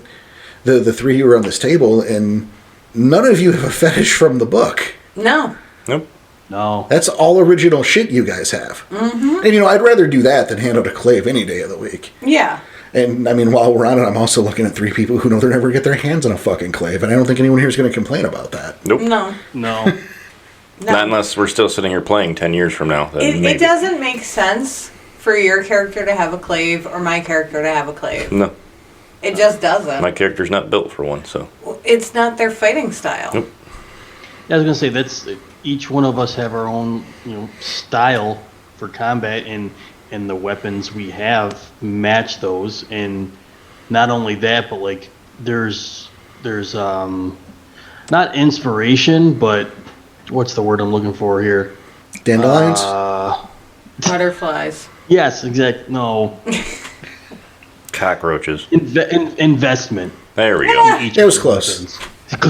the three who are on this table, and none of you have a fetish from the book. No. Nope. No. That's all original shit you guys have. Mm-hmm. And, I'd rather do that than hand out a clave any day of the week. Yeah. And, I mean, while we're on it, I'm also looking at 3 people who know they'll never get their hands on a fucking clave, and I don't think anyone here is going to complain about that. Nope. No. No. Not unless we're still sitting here playing 10 years from now. It doesn't make sense for your character to have a clave or my character to have a clave. No. It just doesn't. My character's not built for one, so. It's not their fighting style. Nope. I was gonna say that's each one of us have our own, style for combat, and the weapons we have match those. And not only that, but like there's not inspiration, but what's the word I'm looking for here? Dandelions? Butterflies. Yes, exactly. No, Cockroaches. investment. There we go. Each It was of close. weapons.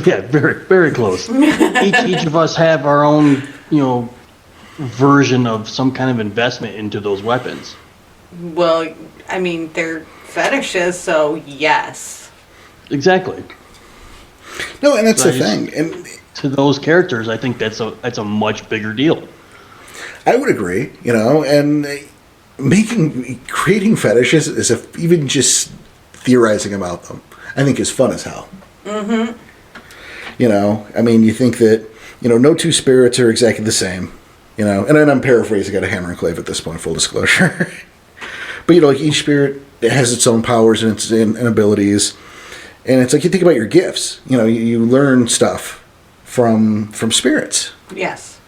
Yeah, very, very close. each of us have our own, version of some kind of investment into those weapons. Well, I mean, they're fetishes, so yes. Exactly. No, and that's So the I thing. And To those characters, I think that's a much bigger deal. I would agree, and creating fetishes is even just theorizing about them, I think is fun as hell. Mm-hmm. I mean, you think that, no 2 spirits are exactly the same, and then I'm paraphrasing out of Hammer and Clave at this point, full disclosure. But, like each spirit has its own powers and its and abilities. And it's like you think about your gifts, you learn stuff from spirits. Yes.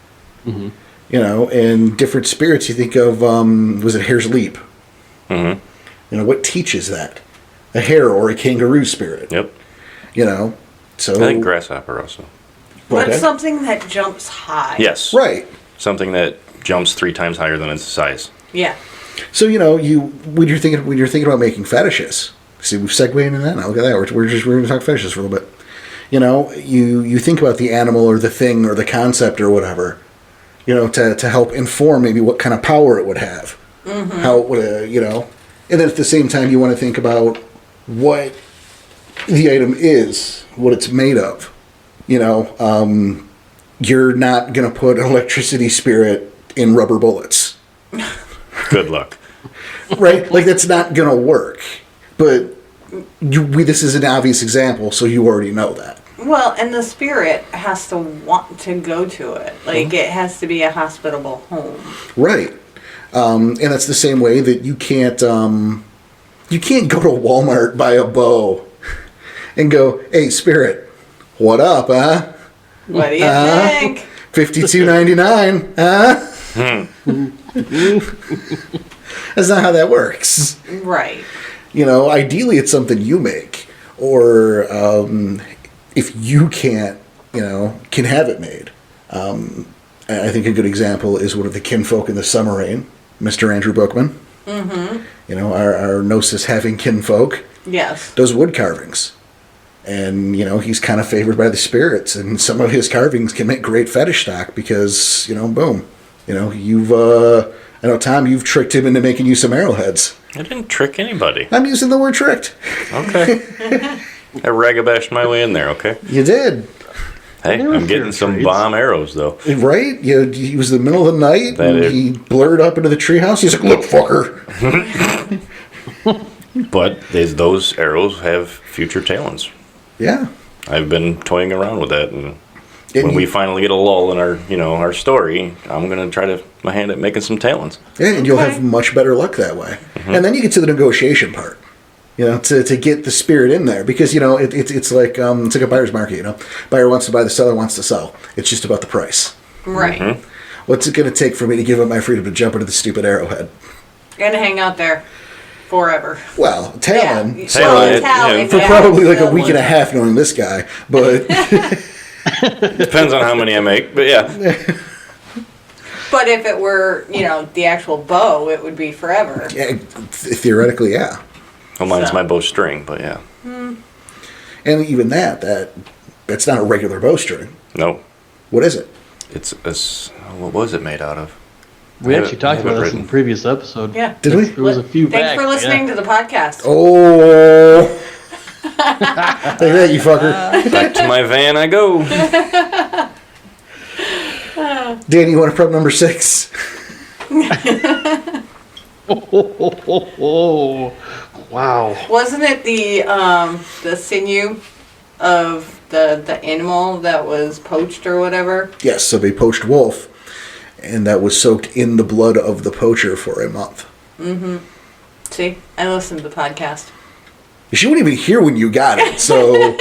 Mm-hmm. And different spirits you think of, was it Hare's Leap? Mm-hmm. What teaches that? A hare or a kangaroo spirit? Yep. So... I think grasshopper also. What's Okay. something that jumps high? Yes. Right. Something that jumps 3 times higher than its size. Yeah. So, when you're thinking about making fetishes, see, we've segued into that now. Look at that. We're going to talk fetishes for a little bit. You think about the animal or the thing or the concept or whatever, to help inform maybe what kind of power it would have. Mm-hmm. How it would, and then at the same time you want to think about what the item is, what it's made of. You're not going to put an electricity spirit in rubber bullets. Good luck. Right? Like, that's not going to work. But this is an obvious example, so you already know that. Well, and the spirit has to want to go to it. Like, it has to be a hospitable home. Right. And that's the same way that you can't go to Walmart, buy a bow, and go, hey, spirit, what up, huh? What do you think? $52.99, huh? That's not how that works. Right. Ideally it's something you make, or if you can't, can have it made. I think a good example is one of the kinfolk in the Summer Rain, Mr. Andrew Bookman. Mm-hmm. Our Gnosis having kinfolk. Yes. Does wood carvings. And, he's kind of favored by the spirits, and some of his carvings can make great fetish stock because, boom. I know, Tom, you've tricked him into making you some arrowheads. I didn't trick anybody. I'm using the word tricked. Okay. I ragabashed my way in there, okay? You did. Hey, They were I'm getting fair some trades. bomb arrows, though. Right? He was in the middle of the night, That and is- he blurred up into the treehouse. He's like, look, fucker. But those arrows have future talons. Yeah. I've been toying around with that, and And when you- we finally get a lull in our story, I'm gonna try my hand at making some talons. Yeah, and you'll Okay. have much better luck that way. And then you get to the negotiation part, to get the spirit in there. Because, it's like a buyer's market, Buyer wants to buy, the seller wants to sell. It's just about the price. Right. What's it going to take for me to give up my freedom to jump into the stupid arrowhead? Gonna hang out there forever. Well, Talon. Yeah. So, Talon, Talon, yeah. for yeah. probably like a week and a half knowing this guy. But, Depends on how many I make, but yeah. But if it were, the actual bow, it would be forever. yeah, theoretically, yeah. Well, mine's So. my bowstring, but yeah. And even that's not a regular bowstring. No, What is it? what was it made out of? We I have actually it- talked I have about it this in written. the previous episode. Yeah. Did we? It was a few Thanks back, for listening yeah. to the podcast. Oh. Look at that, you fucker. Back to my van I go. Danny, you want to prep number 6? Oh, wow. Wasn't it the sinew of the animal that was poached or whatever? Yes, so they poached wolf, and that was soaked in the blood of the poacher for a month. Mm-hmm. See, I listened to the podcast. She wouldn't even hear when you got it, so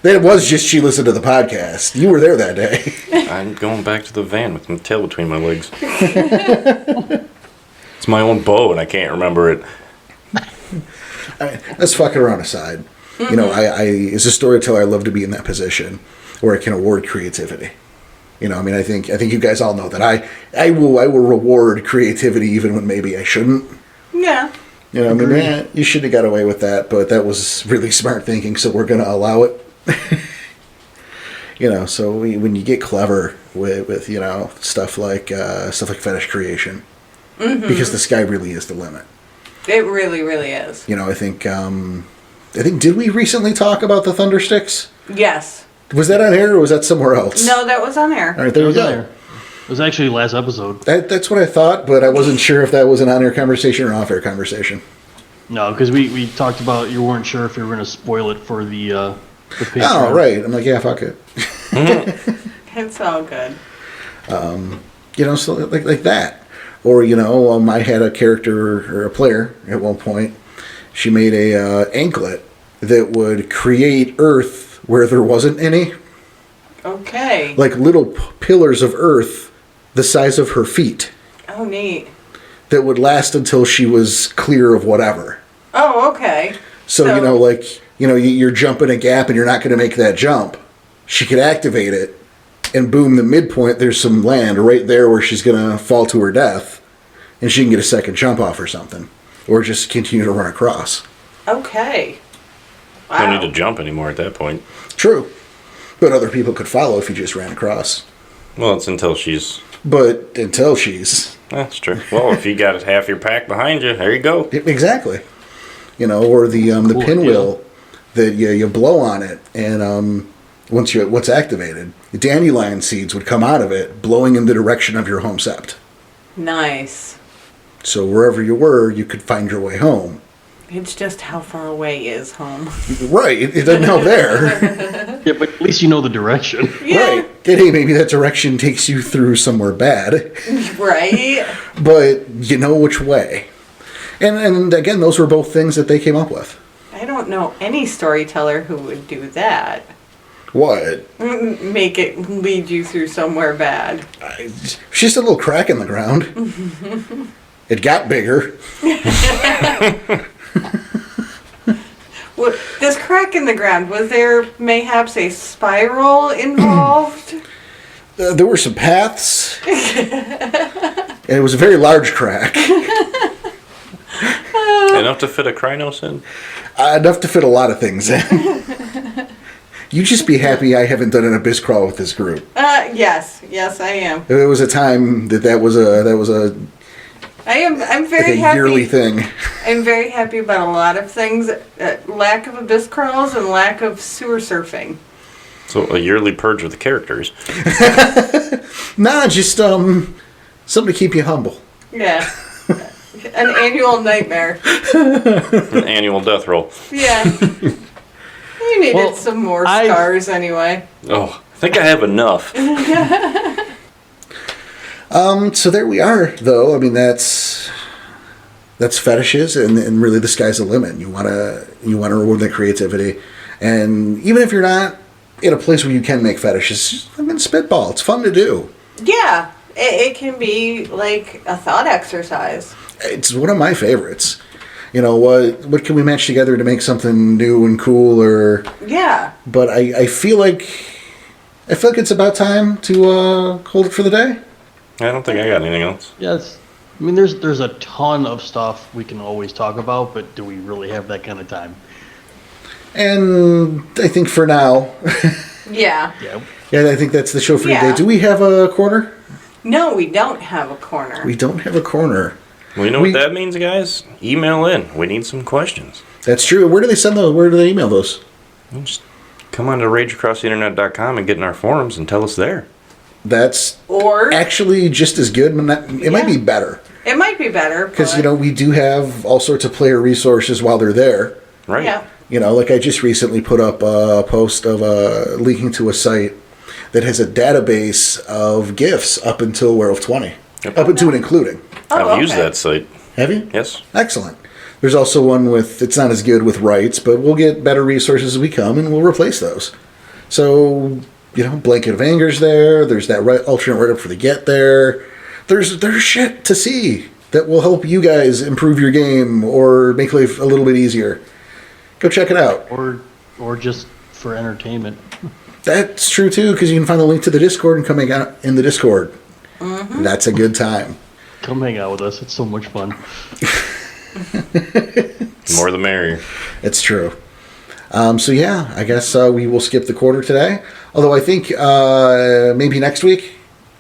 that was just she listened to the podcast. You were there that day. I'm going back to the van with my tail between my legs. It's my own bow, and I can't remember it. Let's fuck it around aside. You know, I as a storyteller, I love to be in that position where I can award creativity. You know, I mean, I think you guys all know that I will reward creativity even when maybe I shouldn't. Yeah. You know, I mean, you should have got away with that, but that was really smart thinking, so we're going to allow it. You know, so when you get clever with you know, stuff like fetish creation, because the sky really is the limit. It really, really is. You know, I think did we recently talk about the thunder sticks? Yes. Was that on air or was that somewhere else? No, that was on air. All right, there you go. It was actually last episode. That's what I thought, but I wasn't sure if that was an on-air conversation or off-air conversation. No, because we talked about you weren't sure if you were going to spoil it for the Patreon. Oh, right. I'm like, yeah, fuck it. It's all good. You know, so like that. Or, you know, I had a character or a player at one point. She made a anklet that would create earth where there wasn't any. Okay. Like little pillars of earth the size of her feet Oh, neat. that would last until she was clear of whatever. Oh, okay. So, you know, like, you know, you're jumping a gap and you're not going to make that jump. She could activate it, and boom, the midpoint, there's some land right there where she's going to fall to her death, and she can get a second jump off or something. Or just continue to run across. Okay. Wow. Don't need to jump anymore at that point. True. But other people could follow if you just ran across. Well, it's until she's... But until she's... That's true. Well, if you got half your pack behind you, there you go. Exactly. You know, or the Cool, pinwheel that you blow on it, and once activated, the dandelion seeds would come out of it, blowing in the direction of your home sept. Nice. So wherever you were, you could find your way home. It's just how far away is home. Right. It doesn't help there. Yeah, but at least you know the direction. Yeah. Right. And hey, maybe that direction takes you through somewhere bad. Right? But you know which way. And again, those were both things that they came up with. I don't know any storyteller who would do that. What? Make it lead you through somewhere bad. It's just a little crack in the ground. It got bigger. Well, this crack in the ground, was there mayhaps a spiral involved? There were some paths. And it was a very large crack. Enough to fit a Krynos in? Enough to fit a lot of things in. You just be happy I haven't done an abyss crawl with this group. Yes, I am. There was a time that was a I'm very like a happy. yearly thing. I'm very happy about a lot of things. Lack of abyss crawls and lack of sewer surfing. So a yearly purge of the characters. Nah, just something to keep you humble. Yeah. An annual nightmare. An annual death roll. Yeah. You needed Well, some more scars anyway. Oh, I think I have enough. So there we are, though. I mean, that's fetishes, and really the sky's the limit. You wanna reward that creativity, and even if you're not in a place where you can make fetishes, I mean, spitball. It's fun to do. Yeah. It can be like a thought exercise. It's one of my favorites. You know, what can we match together to make something new and cool? Or Yeah. but I feel like it's about time to hold it for the day. I don't think I got anything else. Yes. I mean, there's a ton of stuff we can always talk about, but do we really have that kind of time? And I think for now, Yeah. Yeah. yeah, I think that's the show for Yeah. today. Do we have a corner? No, we don't have a corner. We don't have a corner. Well, you know what that means, guys? Email in. We need some questions. That's true. Where do they send those? Where do they email those? Just come on to rageacrosstheinternet.com and get in our forums and tell us there. That's Or actually just as good. It might be better. it might be better. Because, but- we do have all sorts of player resources while they're there. Right. Yeah. Like I just recently put up a post of linking to a site that has a database of gifts up until Werewolf 20. Yep. Up until and including. I've used okay. that site. Have you? Yes. Excellent. There's also one it's not as good with Rites, but we'll get better resources as we come and we'll replace those. So, Blanket of Anger's there. There's that alternate write-up for the Get there. There's shit to see that will help you guys improve your game or make life a little bit easier. Go check it out. Or just for entertainment. That's true too, because you can find the link to the Discord and come hang out in the Discord. Mm-hmm. That's a good time. Come hang out with us. It's so much fun. More the merrier. It's true. So yeah, I guess we will skip the quarter today. Although I think maybe next week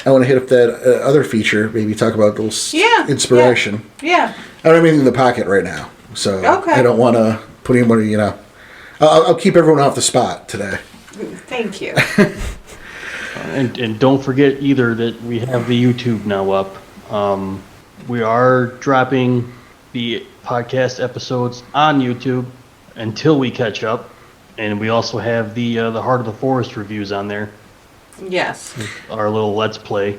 I want to hit up that other feature. Maybe talk about a little inspiration. Yeah. I don't have anything in the pocket right now, so Okay. I don't want to put anybody. I'll keep everyone off the spot today. Thank you. And don't forget either that we have the YouTube now up. We are dropping the podcast episodes on YouTube until we catch up, and we also have the Heart of the Forest reviews on there. Yes. Our little Let's Play.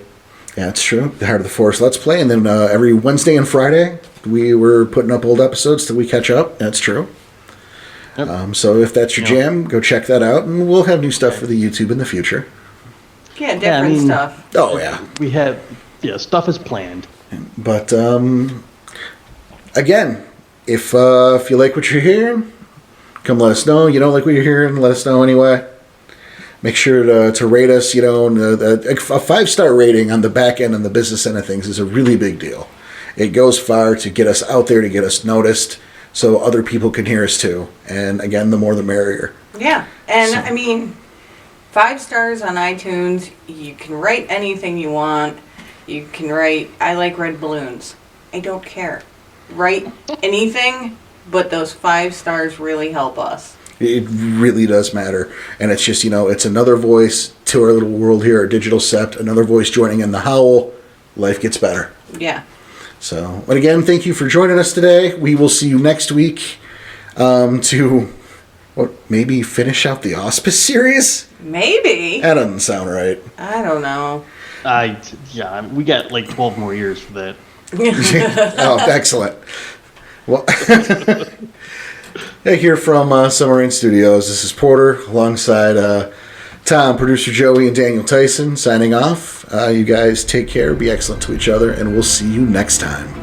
Yeah, it's true. The Heart of the Forest Let's Play, and then every Wednesday and Friday we were putting up old episodes till we catch up. That's true. Yep. So if that's your jam, go check that out, and we'll have new stuff for the YouTube in the future. Yeah, different stuff. Oh yeah. We have stuff is planned. But again, if you like what you're hearing, come let us know. You don't like what you're hearing, let us know anyway. Make sure to rate us. A 5-star rating on the back end and the business end of things is a really big deal. It goes far to get us out there, to get us noticed, so other people can hear us too. And again, the more the merrier. Yeah. And 5 stars on iTunes. You can write anything you want. You can write, I like red balloons. I don't care. Write anything, but those 5 stars really help us. It really does matter. And it's just, it's another voice to our little world here, our digital sept, another voice joining in the howl. Life gets better. Yeah. So, but again, thank you for joining us today. We will see you next week to maybe finish out the Auspice series? Maybe. That doesn't sound right. I don't know. We got like 12 more years for that. Oh, excellent. Well, here from Submarine Studios, this is Porter alongside Tom, producer Joey, and Daniel Tyson signing off. You guys take care, be excellent to each other, and we'll see you next time.